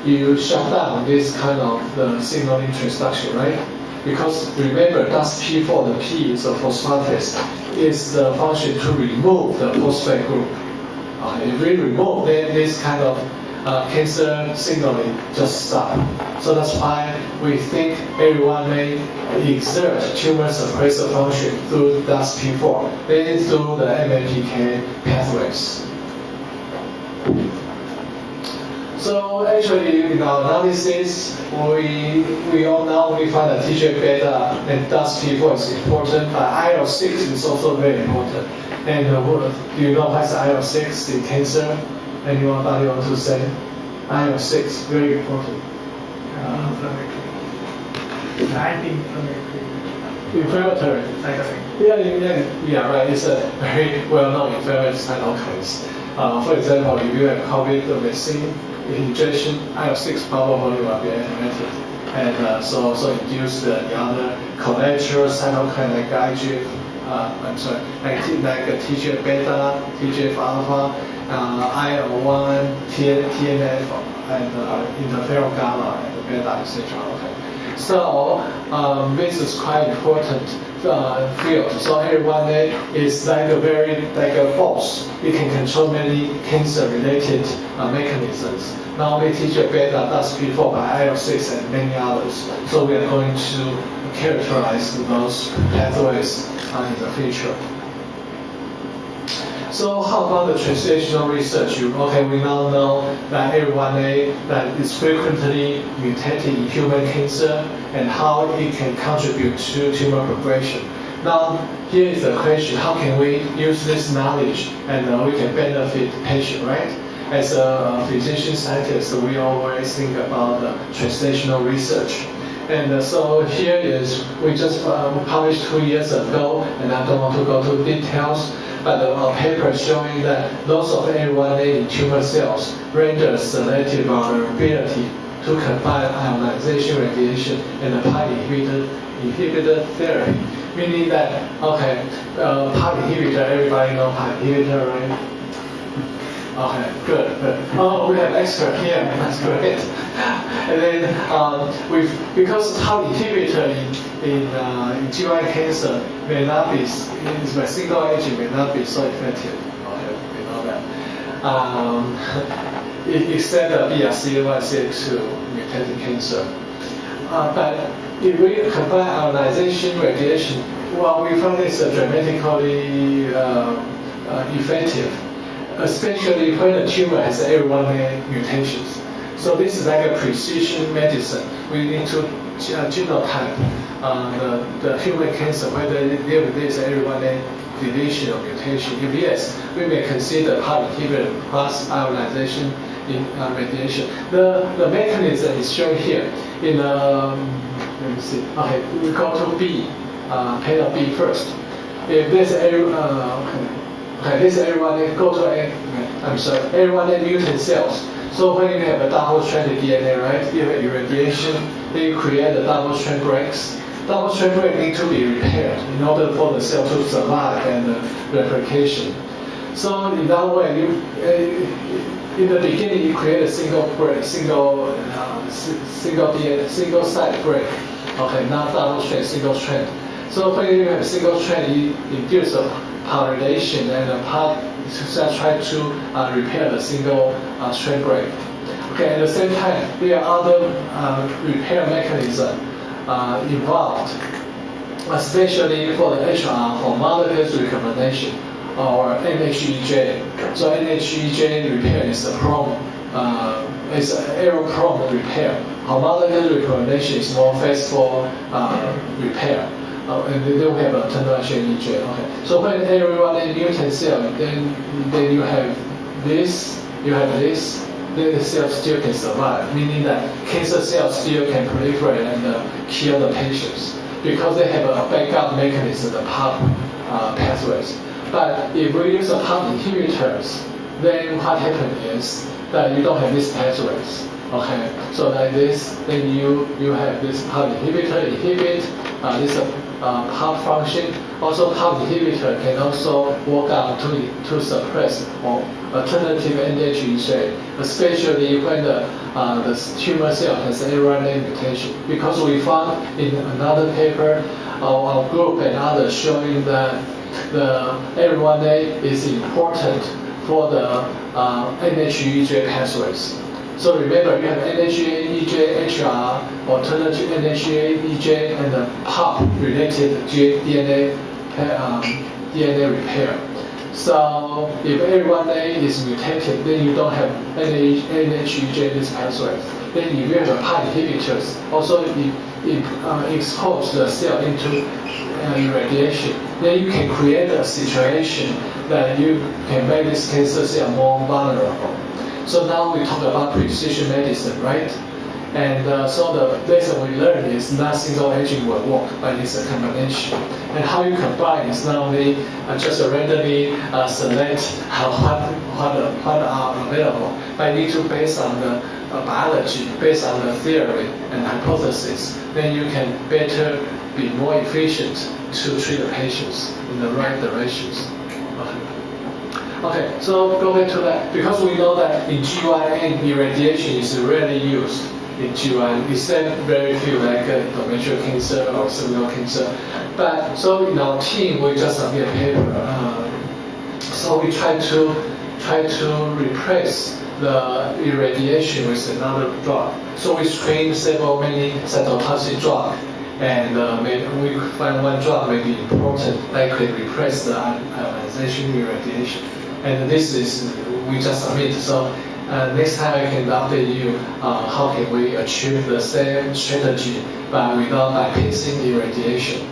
you shut down this kind of the signaling transduction, right? Because remember, DUSP4, the P is a phosphatase, is the function to remove the phosphate group. If we remove, then this kind of cancer signaling just stop. So that's why we think everyone may exert tumor suppressor function through DUSP4, then through the MAPK pathways. So actually, in our analysis, we all know we find that TGF-beta and DUSP4 is important, but IL-6 is also very important. And do you know what's IL-6 in cancer? Anybody want to say? IL-6, very important. Inflammatory. Yeah, right. It's a very well-known inflammatory cytokines. For example, if you have COVID vaccine injection, IL-6 probably will be activated, and so induce the other collateral cytokine like IGF. like TGF-beta, TGF-alpha, IL-1, TNF, and interferon gamma, and beta, etc. Okay. So this is quite important field. So A1A is like a boss. It can control many cancer-related mechanisms. Not only TGF-beta, DUSP4, but IL-6 and many others. So we are going to characterize those pathways in the future. So how about the translational research? Okay, we now know that A1A that is frequently mutated in human cancer and how it can contribute to tumor progression. Now, here is the question: how can we use this knowledge and we can benefit the patient, right? As a physician scientist, we always think about translational research. And so here is, we just published 2 years ago, and I don't want to go to details, but a paper showing that loss of A1A in tumor cells renders selective vulnerability to combine ionization radiation and the PARP inhibitor therapy. Meaning that, okay, PARP inhibitor, everybody know PARP inhibitor, right? Okay, good. Oh, we have expert here. That's great. And then because PARP inhibitor in GI cancer may not be, by single agent may not be so effective. Okay, we know that. Except the BRCA1, CA2 mutated cancer. But if we combine ionization radiation, well, we find it's dramatically effective, especially when the tumor has A1A mutations. So this is like a precision medicine. We need to genotype the human cancer, whether there is A1A deletion or mutation. If yes, we may consider PARP inhibitor plus ionization in radiation. The mechanism is shown here. In let me see. Okay, we go to B, panel B first. If there's this A1A, go to A1A mutant cells. So when you have a double-stranded DNA, right, you have irradiation, then you create the double-strand breaks. Double-strand break need to be repaired in order for the cell to survive and replication. So in that way, in the beginning, you create a single break, single side break. Okay, not double-strand, single strand. So when you have a single strand, you induce a polylation and a part to try to repair the single strand break. Okay, at the same time, there are other repair mechanisms involved, especially for the HR, homologous recombination, or NHEJ. So NHEJ repair is a it's an error-prone repair. Homologous recombination is more fast for repair. And then we have a turnaround EJ. Okay. So when everyone is mutant cell, then you have this, then the cell still can survive, meaning that cancer cells still can proliferate and kill the patients. because they have a backup mechanism, the PARP pathways. But if we use the PARP inhibitors, then what happens is that you don't have these pathways. Okay, so like this, then you have this PARP inhibitor inhibit this PARP function. Also, PARP inhibitor can also work out to suppress or alternative NHEJ, especially when the tumor cell has ARIA mutation. Because we found in another paper, our group and others showing that the ARIA is important for the NHEJ pathways. So remember, you have NHA, EJ, HR, alternative NHA, EJ, and the PARP-related DNA repair. So if A1A is mutated, then you don't have NHEJ this pathway. Then if you have a PARP inhibitors, also expose the cell into irradiation, then you can create a situation that you can make this cancer cell more vulnerable. So now we talk about precision medicine, right? And so the lesson we learned is not single agent will work, but it's a combination. And how you combine is not only just randomly select what are available, but you need to based on the biology, based on the theory and hypothesis, then you can better be more efficient to treat the patients in the right directions. Okay, so go back to that. Because we know that in GYN, irradiation is rarely used in GYN, except very few like endometrial cancer or cervical cancer. But so in our team, we just submit a paper. So we try to replace the irradiation with another drug. So we screen many cytotoxic drugs. And we find one drug may be important that could replace the ionization irradiation. And this is, we just submit. So next time I can update you how can we achieve the same strategy but without bypassing irradiation.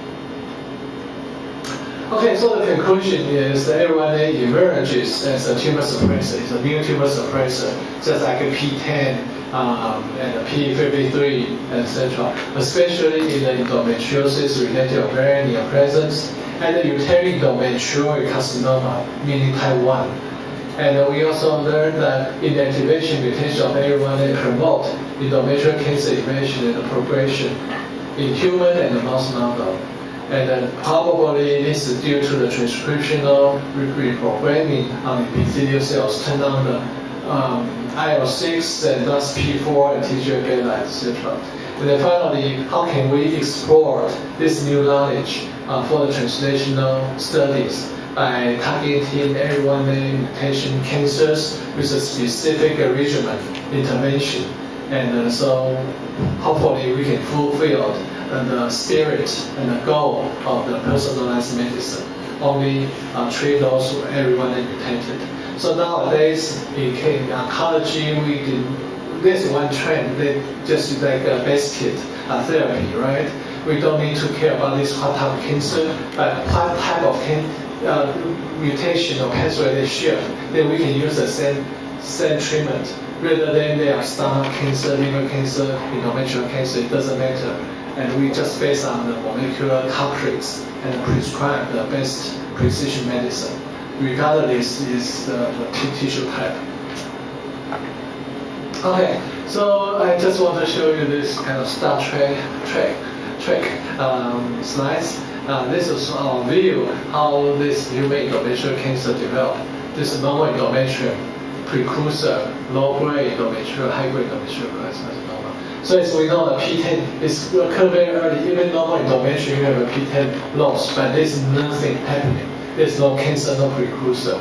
Okay, so the conclusion is that A1A emerges as a tumor suppressor. It's a new tumor suppressor, just like a P10 and a P53, etc. Especially in the endometriosis-related ovarian neoplasms and the uterine endometrial carcinoma, meaning type 1. And we also learned that inactivation mutation of A1A promote endometrial cancer invasion and progression in human and mouse model. And then probably this is due to the transcriptional reprogramming on epithelial cells, turn on the IL-6 and thus P4 and TGF-beta, etc. And then finally, how can we explore this new knowledge for the translational studies by targeting A1A mutation cancers with a specific regimen intervention. And so hopefully we can fulfill the spirit and the goal of the personalized medicine. Only treat those who A1A mutated. So nowadays in oncology, there's one trend that just like a basket therapy, right? We don't need to care about this what type of cancer, but what type of mutation or pathway they shift, then we can use the same treatment rather than they are stomach cancer, liver cancer, endometrial cancer. It doesn't matter, and we just based on the molecular culprits and prescribe the best precision medicine, regardless is the tissue type. Okay, so I just want to show you this kind of Star Trek slides. This is our view how this human endometrial cancer developed. This is normal endometrium, precursor, low-grade endometrial, high-grade endometrial carcinoma. So as we know, the P10 is occurred very early. Even normal endometrium, you have a P10 loss, but there's nothing happening. There's no cancer, no precursor.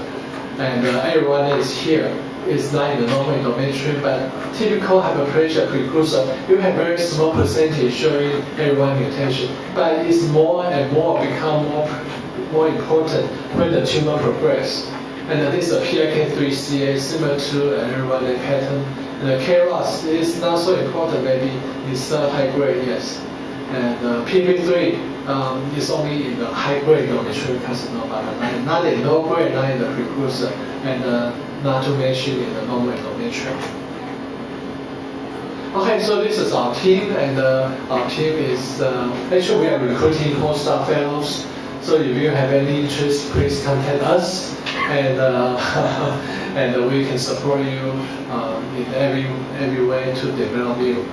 And everyone is here. It's not in the normal endometrium, but typical hyperplasia precursor, you have very small percentage showing A1 mutation, but it's more and more become more important when the tumor progresses. And this is a PIK3CA similar to an A1A pattern. And the KRAS is not so important, maybe it's high grade, yes. And PV3 is only in the high grade endometrial carcinoma, not in low grade, not in the precursor, and not to mention in the normal endometrium. Okay, so this is our team, and our team is actually we are recruiting postdoc fellows. So if you have any interest, please contact us, and and we can support you in every way to develop you.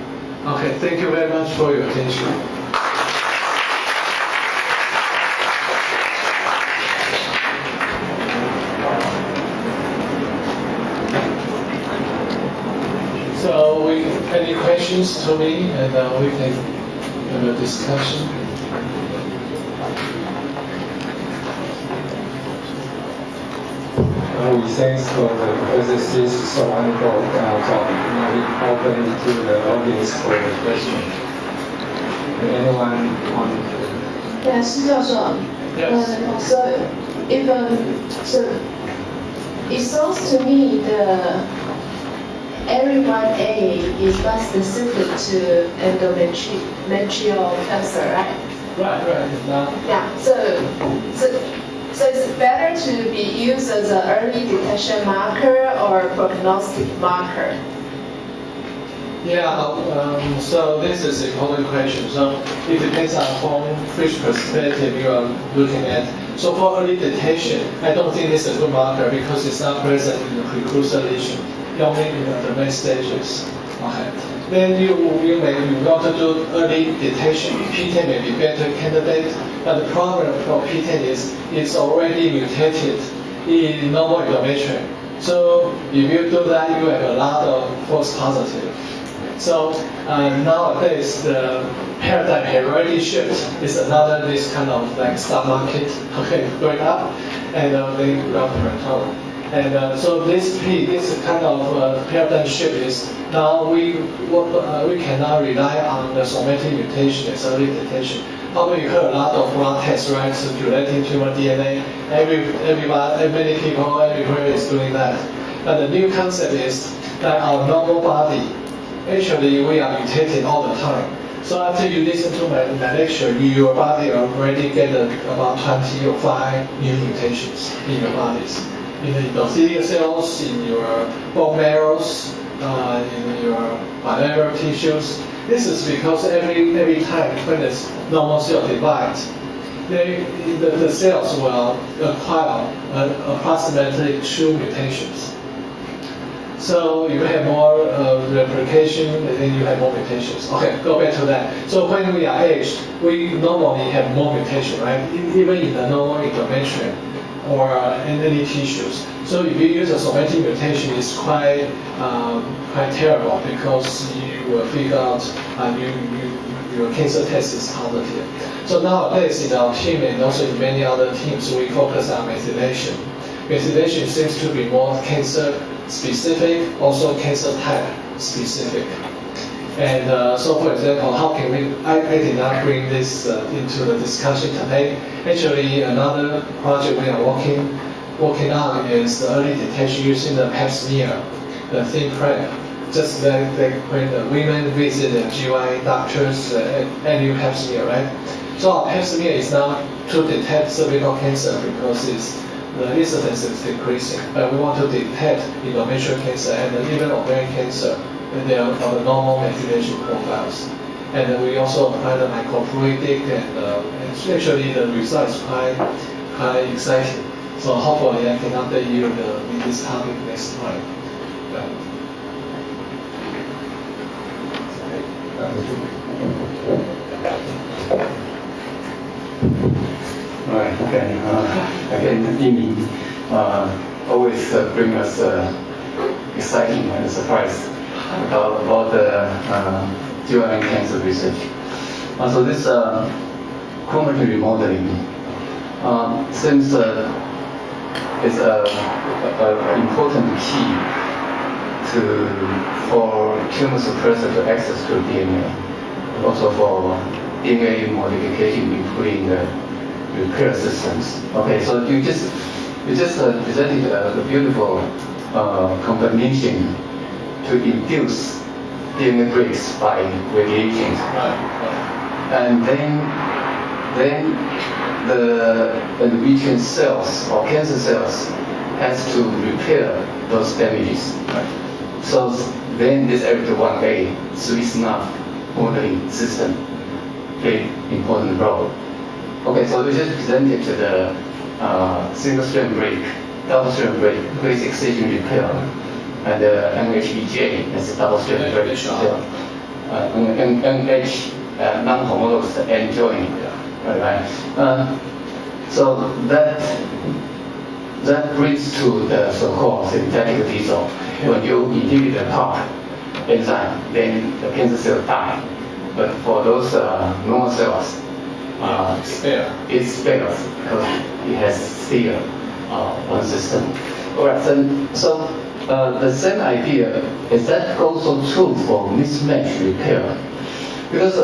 Okay, thank you very much for your attention. So, any questions to me, and we can have a discussion. We thanks for the professor's so wonderful talk. We open to the audience for the question. Anyone want to? Yes, 教授。 Yes. So, if so, it sounds to me the every1A is not specific to endometrial cancer, right? Right. Now, Yeah. So it's better to be used as an early detection marker or prognostic marker. yeah. So this is an important question. So it depends on from which perspective you are looking at. So for early detection, I don't think this is a good marker because it's not present in the precursor lesion, only in the advanced stages. Okay. Then you want to do early detection. P10 may be better candidate, but the problem for P10 is it's already mutated in normal endometrium. So if you do that, you have a lot of false positive. So nowadays the paradigm has already shifted. It's another this kind of like stock market, okay, going up, and they run plateau. And so this kind of paradigm shift is now we cannot rely on the somatic mutation as early detection. Probably you heard a lot of blood tests, right, circulating tumor DNA. Many people everywhere is doing that. But the new concept is that our normal body, actually we are mutated all the time. So after you listen to my lecture, your body already get about 20 or 5 new mutations in your bodies. In the endothelial cells, in your bone marrows, in your whatever tissues. This is because every time when the normal cell divides, the cells will acquire approximately 2 mutations. So you have more replication, and then you have more mutations. Okay, go back to that. So when we are aged, we normally have more mutation, right? Even in the normal endometrium or in any tissues. So if you use a somatic mutation, it's quite terrible because you will figure out your cancer test is positive. So nowadays in our team and also in many other teams, we focus on methylation. Methylation seems to be more cancer specific, also cancer type specific. And so, for example, how can we? I did not bring this into the discussion today. Actually, another project we are working on is the early detection using the Pap smear, the thin prep. Just like when the women visit the GY doctors, annual Pap smear, right? So our Pap smear is now to detect cervical cancer because the incidence is decreasing. But we want to detect endometrial cancer and even ovarian cancer. And they are of the normal methylation profiles. And then we also apply the microfluidic, and actually the result is quite exciting. So hopefully I can update you in this topic next time. Right, okay. Again, Yimi always bring us exciting and surprise about the GYN cancer research. So this chromatin remodeling seems is an important key for tumor suppressor to access to DNA, also for DNA modification, including the repair systems. Okay, so you just presented a beautiful combination to induce DNA breaks by radiation. And then the endometrial cells or cancer cells has to repair those damages. So then this ARID1A Swiss-NAF modeling system played important role. Okay, so we just presented the single-strand break, double-strand break, phase excision repair, and the NHEJ as a double-strand break repair. NH non-homologous end joint, right? So that brings to the so-called synthetic diesel. When you inhibit the PARP enzyme, then the cancer cell die. But for those normal cells, it spares because it has still one system. Alright, so the same idea, is that also true for mismatch repair? Because,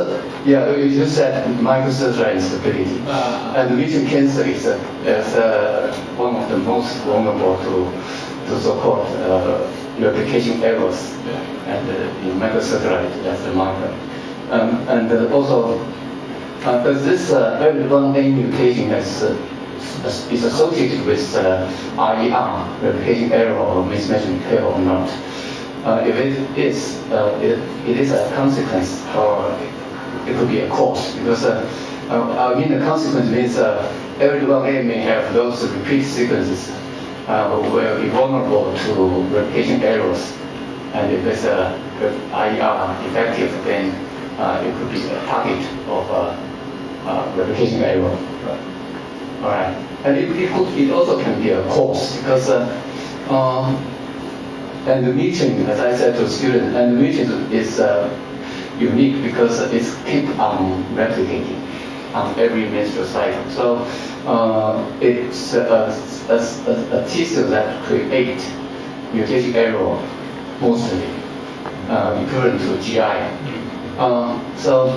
you said microcellular instability. And mutant cancer is one of the most vulnerable to so-called replication errors. And in microcellular, that's the marker. And also, does this ARID1A mutation is associated with RER, replication error or mismatch repair or not? If it is, it is a consequence or it could be a cause, because the consequence means ARID1A may have those repeat sequences will be vulnerable to replication errors, and if it's RER effective, then it could be a target of replication error. All right, and it also can be a cause because and the mutation, as I said to students, and the mutation is unique because it's keep on replicating on every menstrual cycle. So it's a tissue that creates mutation error mostly equivalent to GI. So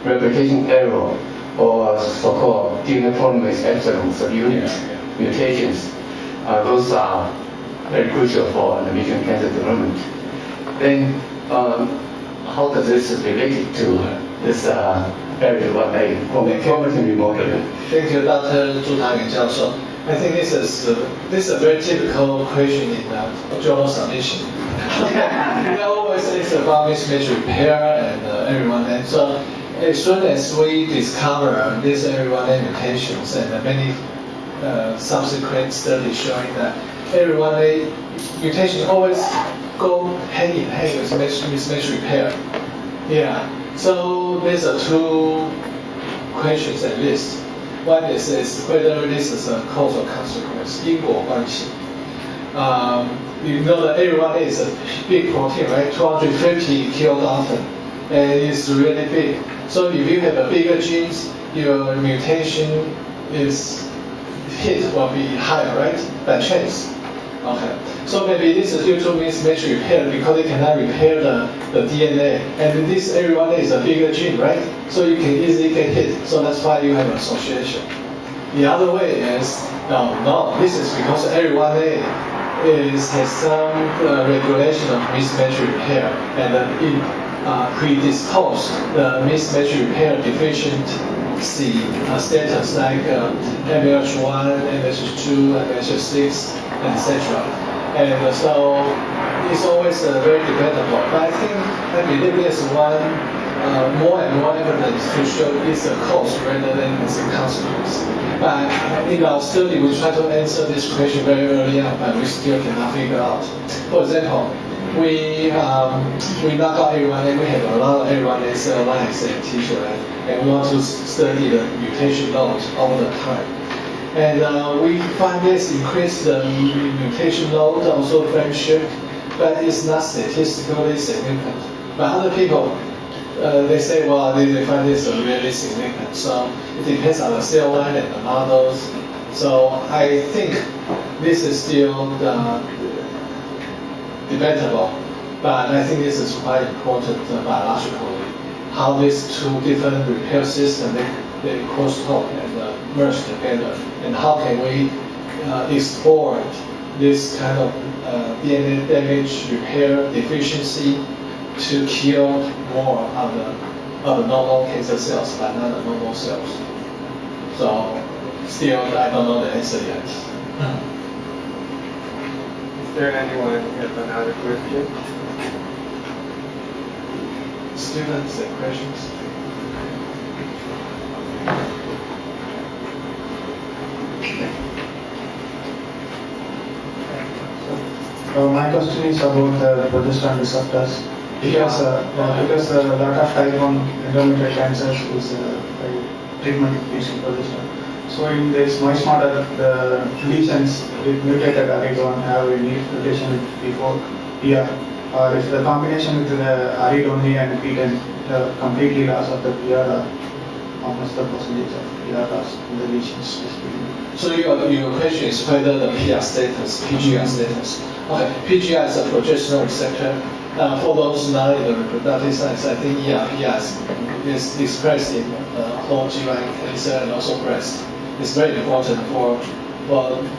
replication error or so-called DNA polymerase epsilon subunit mutations, those are very crucial for the mutant cancer development. Then, how does this relate to this ARID1A chromatin remodeling? Thank you, Dr. Zhu Tayuan Jiao. I think this is a very typical question in journal submission. We always say it's about mismatch repair and ARID1A. So as soon as we discover these ARID1A mutations and many subsequent studies showing that ARID1A mutations always go hand in hand with mismatch repair. Yeah. So there's two questions at least. One is whether this is a cause or consequence, 因果关系. You know that ARID1A is a big protein, right? 250 kilodalton, and it's really big. So if you have a bigger genes, your mutation hit will be higher, right? By chance. Okay. So maybe this is due to mismatch repair because it cannot repair the DNA. And this ARID1A is a bigger gene, right? So you can easily get hit. So that's why you have an association. The other way is, no, this is because ARID1A has some regulation of mismatch repair, and it predispose the mismatch repair deficiency status like MLH1, MLH2, MLH6, etc. And so it's always very debatable. But I believe there's more and more evidence to show it's a cause rather than it's a consequence. But in our study, we try to answer this question very early on, but we still cannot figure out. For example, we knock out ARID1A, we have a lot of ARID1A cell lines and tissue, and we want to study the mutation load over the time. And we find this increase the mutation load, also friendship, but it's not statistically significant. But other people, they say, well, they find this really significant. So it depends on the cell line and the models. So I think this is still debatable, but I think this is quite important biologically. How these two different repair systems they crosstalk and merge together, and how can we exploit this kind of DNA damage repair deficiency to kill more of the normal cancer cells, but not the normal cells. So still, I don't know the answer yet. there anyone have another question? Students and questions? My question is about the progesterone receptors. Because a lot of type 1 endometrial cancers is treatment using progesterone. So in this moist model, the lesions with mutated ARID1 have a need relation with before PR, or if the combination with the ARID only and PTEN, the completely loss of the PR, how much the percentage of PR loss in the lesions? So your question is whether the PR status, PGR status. Okay, PGR is a progesterone receptor. For those not in the reproductive science, I think PR is expressed in whole GYN cancer and also breast. It's very important for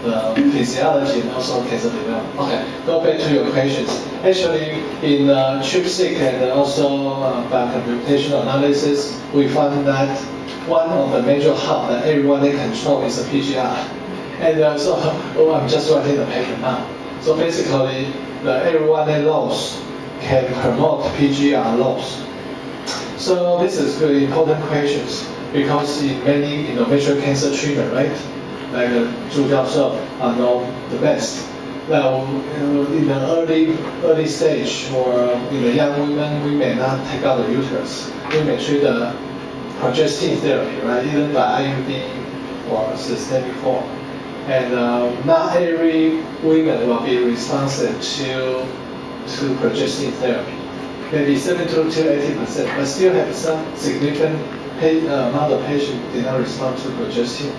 the physiology and also cancer development. Okay, go back to your questions. Actually, in ChIP-seq and also by computational analysis, we found that one of the major hub that everyone they control is a PGR. And I'm just writing the paper now. So basically, the everyone loss can promote PGR loss. So this is really important questions because in many endometrial cancer treatment, right? Like Zhu Jiao know the best. Now, in the early stage or in the young women, we may not take out the uterus. We may treat the progestin therapy, right? Either by IUD or systemic form. And not every women will be responsive to progestin therapy. Maybe 70 to 80%, but still have some significant amount of patients did not respond to progestin.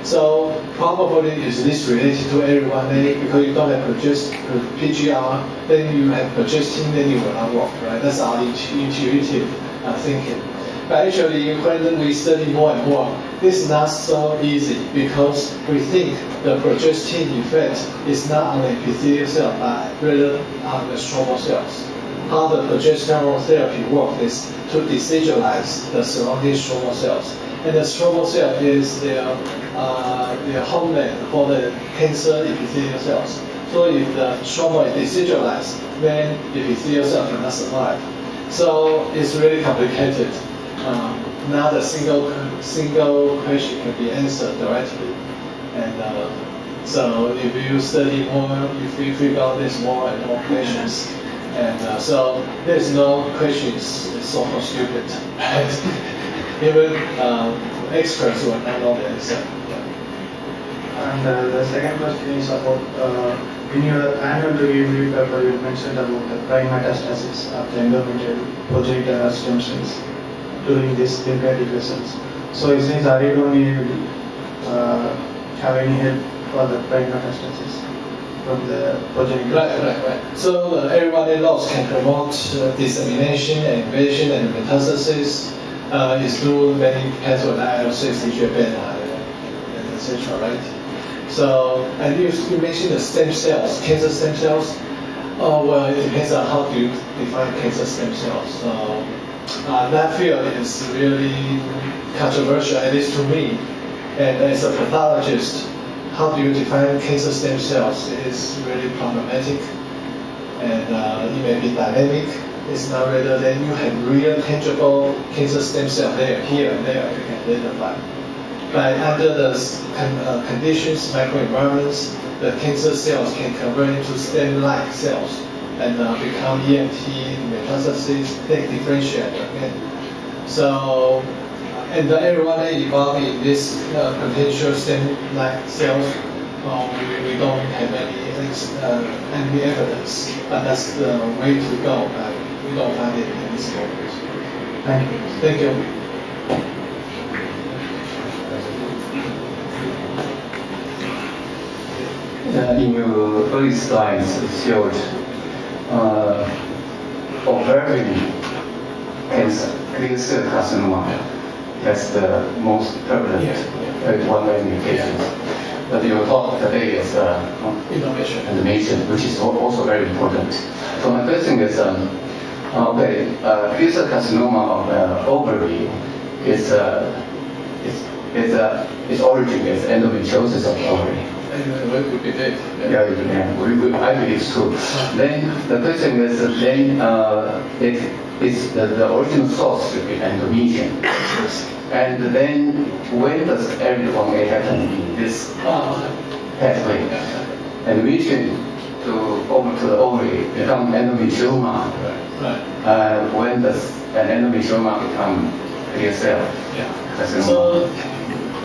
So probably is this related to everyone because you don't have PGR, then you have progestin, then you will not work, right? That's our intuitive thinking. But actually, when we study more and more, this is not so easy because we think the progestin effect is not on the epithelial cell, but rather on the stromal cells. How the progesterone therapy works is to destigmatize the surrounding stromal cells. And the stromal cell is their homeland for the cancer epithelial cells. So if the stroma is destigmatized, then the epithelial cell cannot survive. So it's really complicated. Not a single question can be answered directly. And so if you study more, if you figure out there's more and more questions. And so there's no questions, it's so stupid. Even experts will not know the answer. And the second question is about in your annual review paper, you mentioned about the prime metastasis of the endometrial progenitor stem cells during this lymphatic vessels. So is this ARID1 have any help for the prime metastasis from the progenitor? Right. So everybody loss can promote dissemination and invasion and metastasis. Is through many pathways, IL-6, TGF-beta, and etc. Right? So, and you mentioned the stem cells, cancer stem cells. Well, it depends on how do you define cancer stem cells. So, that field is really controversial, at least to me. And as a pathologist, how do you define cancer stem cells is really problematic. And it may be dynamic. It's not rather than you have real tangible cancer stem cell there, here and there, you can identify. But under the conditions, microenvironments, the cancer cells can convert into stem-like cells and become EMT, metastasis, then differentiate again. So, and everyone involved in this potential stem-like cells, we don't have any evidence, but that's the way to go. We don't find it in this focus. Thank you. Thank you. In your early slides, it showed ovarian cancer, clear cell carcinoma, has the most prevalent one mutations. But your talk today is innovation, which is also very important. So my question is, clear cell carcinoma of ovary is its origin is endometriosis of the ovary. We believe. Yeah, I believe it's true. Then the question is, then the original source should be endometrium. And then when does L1A happen in this pathway? Endometrium over to the ovary become endometrioma. Right. When does an endometrioma become clear cell? Yeah. So,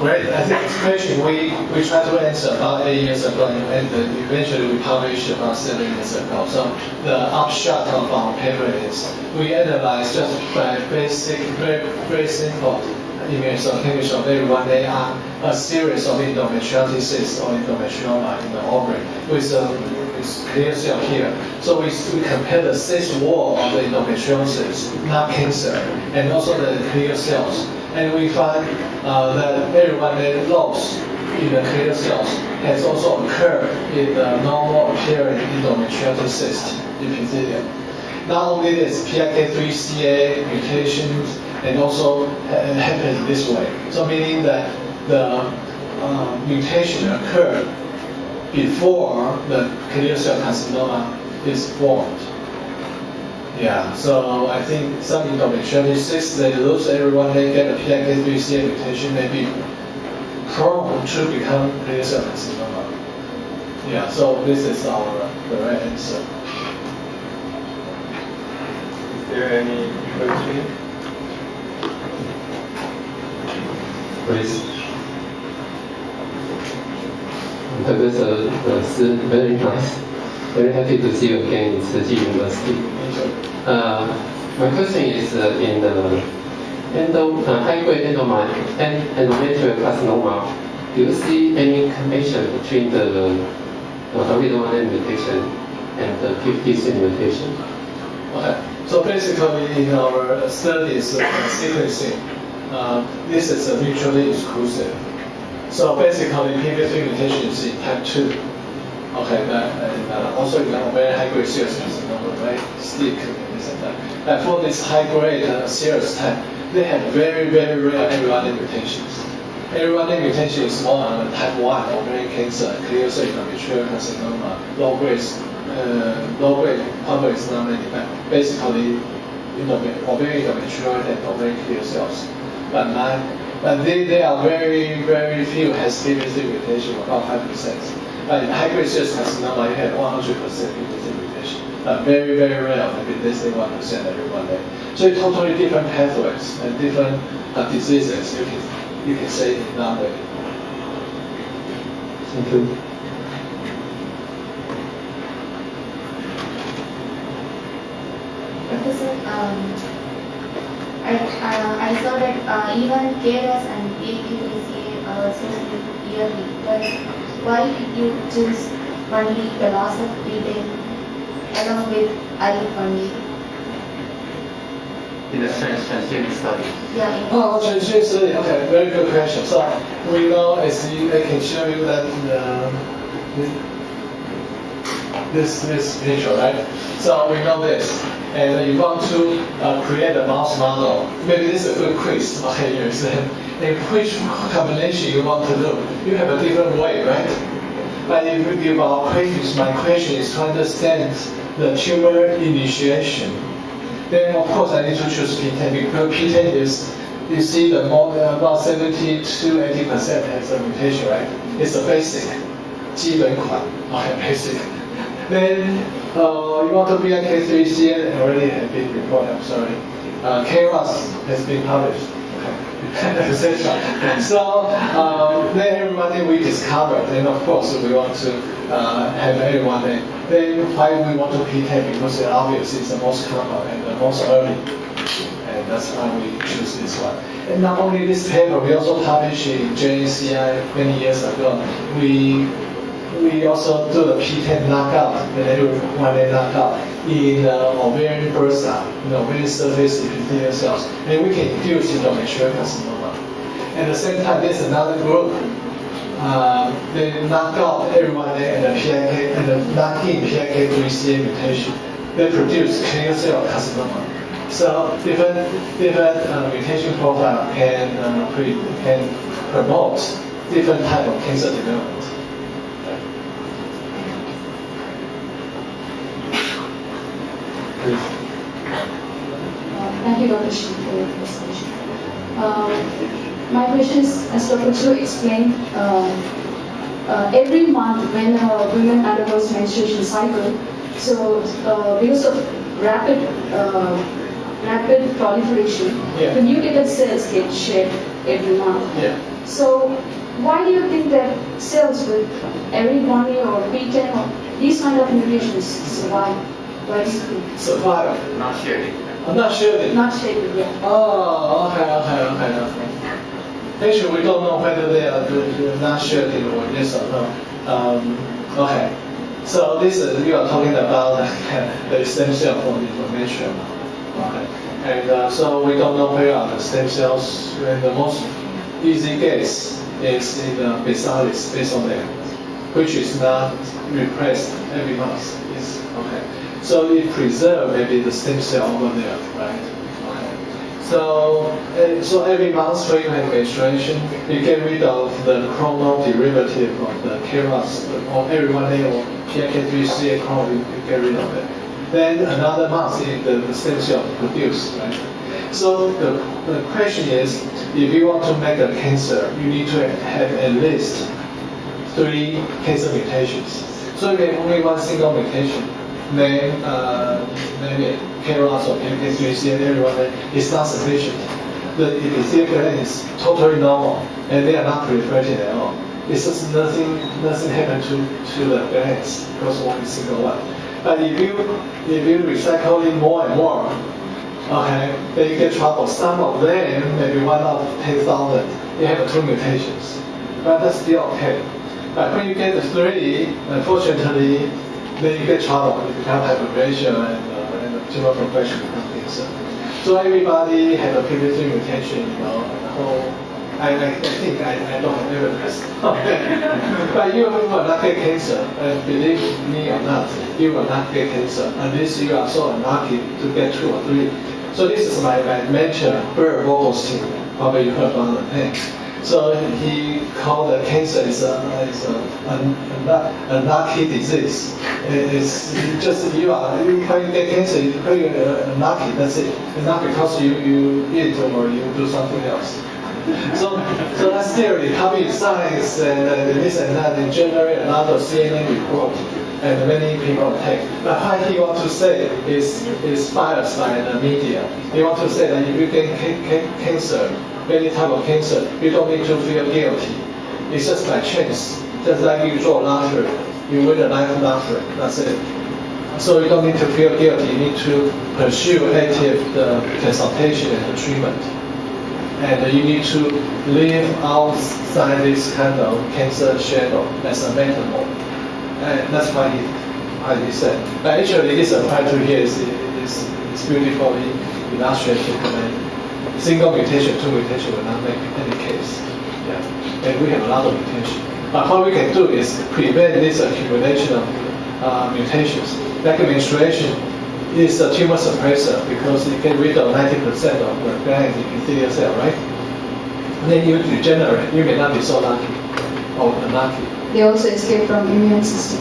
great. I think this question we tried to answer about 8 years ago, and eventually we published about 7 years ago. So the upshot of our paper is we analyzed just by basic, very simple immunohistochemistry of everyone. They are a series of endometriotic cysts or endometrioma in the ovary with clear cell here. So we compare the cyst wall of the endometriosis, not cancer, and also the clear cells. And we find that everyone that loss in the clear cells has also occurred in the normal appearing endometriotic cyst epithelium. Not only this, PIK3CA mutations and also happen this way. So meaning that the mutation occurred before the clear cell carcinoma is formed. Yeah, so I think some endometriotic cysts, they lose everyone, they get a PIK3CA mutation, may be prone to become clear cell carcinoma. Yeah, so this is our the right answer. Is there any question? Please. Professor, very nice. Very happy to see you again in慈济University. My question is in the high-grade endometrial carcinoma, do you see any connection between the WT1A mutation and the p53 mutation? Okay. So basically, in our studies of sequencing, this is mutually exclusive. So basically, p53 mutation is in type 2. Okay, and also you have very high-grade serous carcinoma, right? Stick and this and that. And for this high-grade serous type, they have very, very rare L1A mutations. L1A mutation is more on type 1 ovarian cancer, clear cell endometrial carcinoma, low-grade probably is not many, but basically ovarian endometrial and ovarian clear cells. But they are very, very few has p53 mutation, about 5%. But in high-grade serous carcinoma, you have 100% p53 mutation. But very, very rare, maybe less than 1% everyone there. So totally different pathways and different diseases, you can say in that way. Thank you. Professor, I saw that even KRAS and PIK3CA are associated yearly, but why did you choose only the loss of detail along with IF1A? In the transgenic study. Yeah. Oh, transgenic study. Okay, very good question. So we know, I can show you that this picture, right? So we know this, and you want to create a mouse model. Maybe this is a good quiz. Okay, you understand? And which combination you want to do? You have a different way, right? But if you give our questions, my question is to understand the tumor initiation. Then of course I need to choose P10 because P10 is, you see the more about 70 to 80% has a mutation, right? It's a basic, 基本款, okay, basic. Then you want to be a PIK3CA already have been reported, I'm sorry. KRAS has been published. So then everybody we discovered, and of course we want to have everyone there. Then why we want to P10? Because it's obvious it's the most common and the most early. And that's why we choose this one. And not only this paper, we also published in JNCI many years ago. We also do the P10 knockout and L1A knockout in ovarian bursa, ovarian surface epithelial cells, and we can induce endometrial carcinoma. At the same time, there's another group. They knock out L1A and the PIK and the knock in PIK3CA mutation. They produce clear cell carcinoma. So different mutation profile can promote different type of cancer development. Please. Thank you, Dr. Shi, for your presentation. My question is, as Dr. Chu explained, every month when women undergoes menstruation cycle, so because of rapid proliferation, Yeah. the mutated cells get shed every month. Yeah. So why do you think that cells with ARID1A or P10 or these kind of mutations survive? Why do you think? Survive. Not sure. I'm not sure. Not shedded yet. Oh, okay. Actually, we don't know whether they are not shedding or yes or no. Okay. So this is, you are talking about the stem cell for the information. Okay. And so we don't know where are the stem cells. And the most easy guess is in the basalis, based on that, which is not repressed every month. Is okay. So it preserves maybe the stem cell over there, right? Okay. So every month when you have menstruation, you get rid of the chromo derivative of the KRAS or every-1A or PIK3CA chromo, you get rid of it. Then another month, the stem cell produced, right? So the question is, if you want to make a cancer, you need to have at least 3 cancer mutations. So if you have only one single mutation, then maybe KRAS or PIK3CA everyone is not sufficient. The epithelial gland is totally normal and they are not proliferating at all. It's just nothing happened to the glands because of one single one. But if you recycle it more and more, okay, then you get trouble. Some of them, maybe 1 out of 10,000, they have 2 mutations. But that's still okay. But when you get the 3, unfortunately, then you get trouble. You become hyperplasia and tumor progression becomes cancer. So everybody have a PV3 mutation, you know. I think I don't have evidence. But you will not get cancer. And believe me or not, you will not get cancer unless you are so unlucky to get 2 or 3. So this is my mentor, Bert Vogelstein. Probably you heard about the name. So he called the cancer is a unlucky disease. It's just when you get cancer, when you're unlucky, that's it. It's not because you eat or you do something else. So that's theory. Copy science and this and that, and generate another CNN report, and many people take. But what he wants to say is biased by the media. He wants to say that if you get cancer, any type of cancer, you don't need to feel guilty. It's just by chance. Just like you draw lottery, you win a life lottery. That's it. So you don't need to feel guilty. You need to pursue active consultation and the treatment. And you need to live outside this kind of cancer shadow as a metaphor. And that's why he said. But actually, this applied to here is beautifully illustrated. Single mutation, 2 mutation will not make any case. Yeah. And we have a lot of mutation. But what we can do is prevent this accumulation of mutations. Like menstruation is a tumor suppressor because it gets rid of 90% of the gland epithelial cell, right? Then you regenerate. You may not be so lucky or unlucky. They also escape from immune system.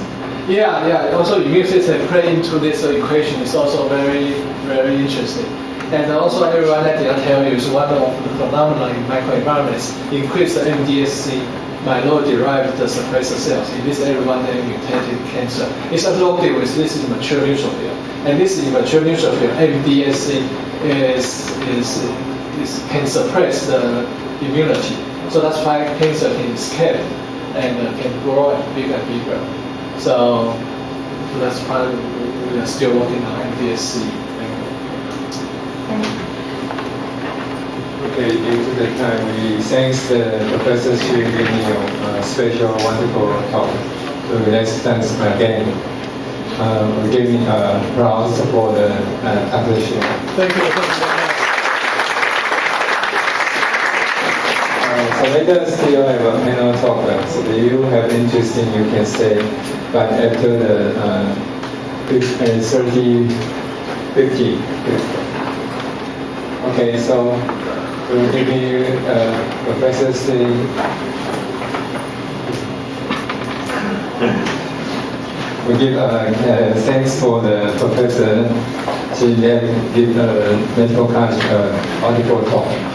Yeah. Also, immune system play into this equation is also very, very interesting. And also, everyone that I tell you is one of the phenomena in microenvironments increase the MDSC, myeloid-derived suppressor cells. In this everyone that mutated cancer. It's associated with this immature neutrophil. And this immature neutrophil, MDSC, can suppress the immunity. So that's why cancer can escape and can grow bigger and bigger. So that's why we are still working on MDSC. Okay, due to the time, we thank the Professor Xu giving your special, wonderful talk. So let's thank again. We're giving applause for the Dr. Xu. Thank you. So later still have a panel talk. So if you have interest in, you can stay. But after the 50. Okay, so we'll give you Professor C. We give thanks for the professor. She give a medical class article talk.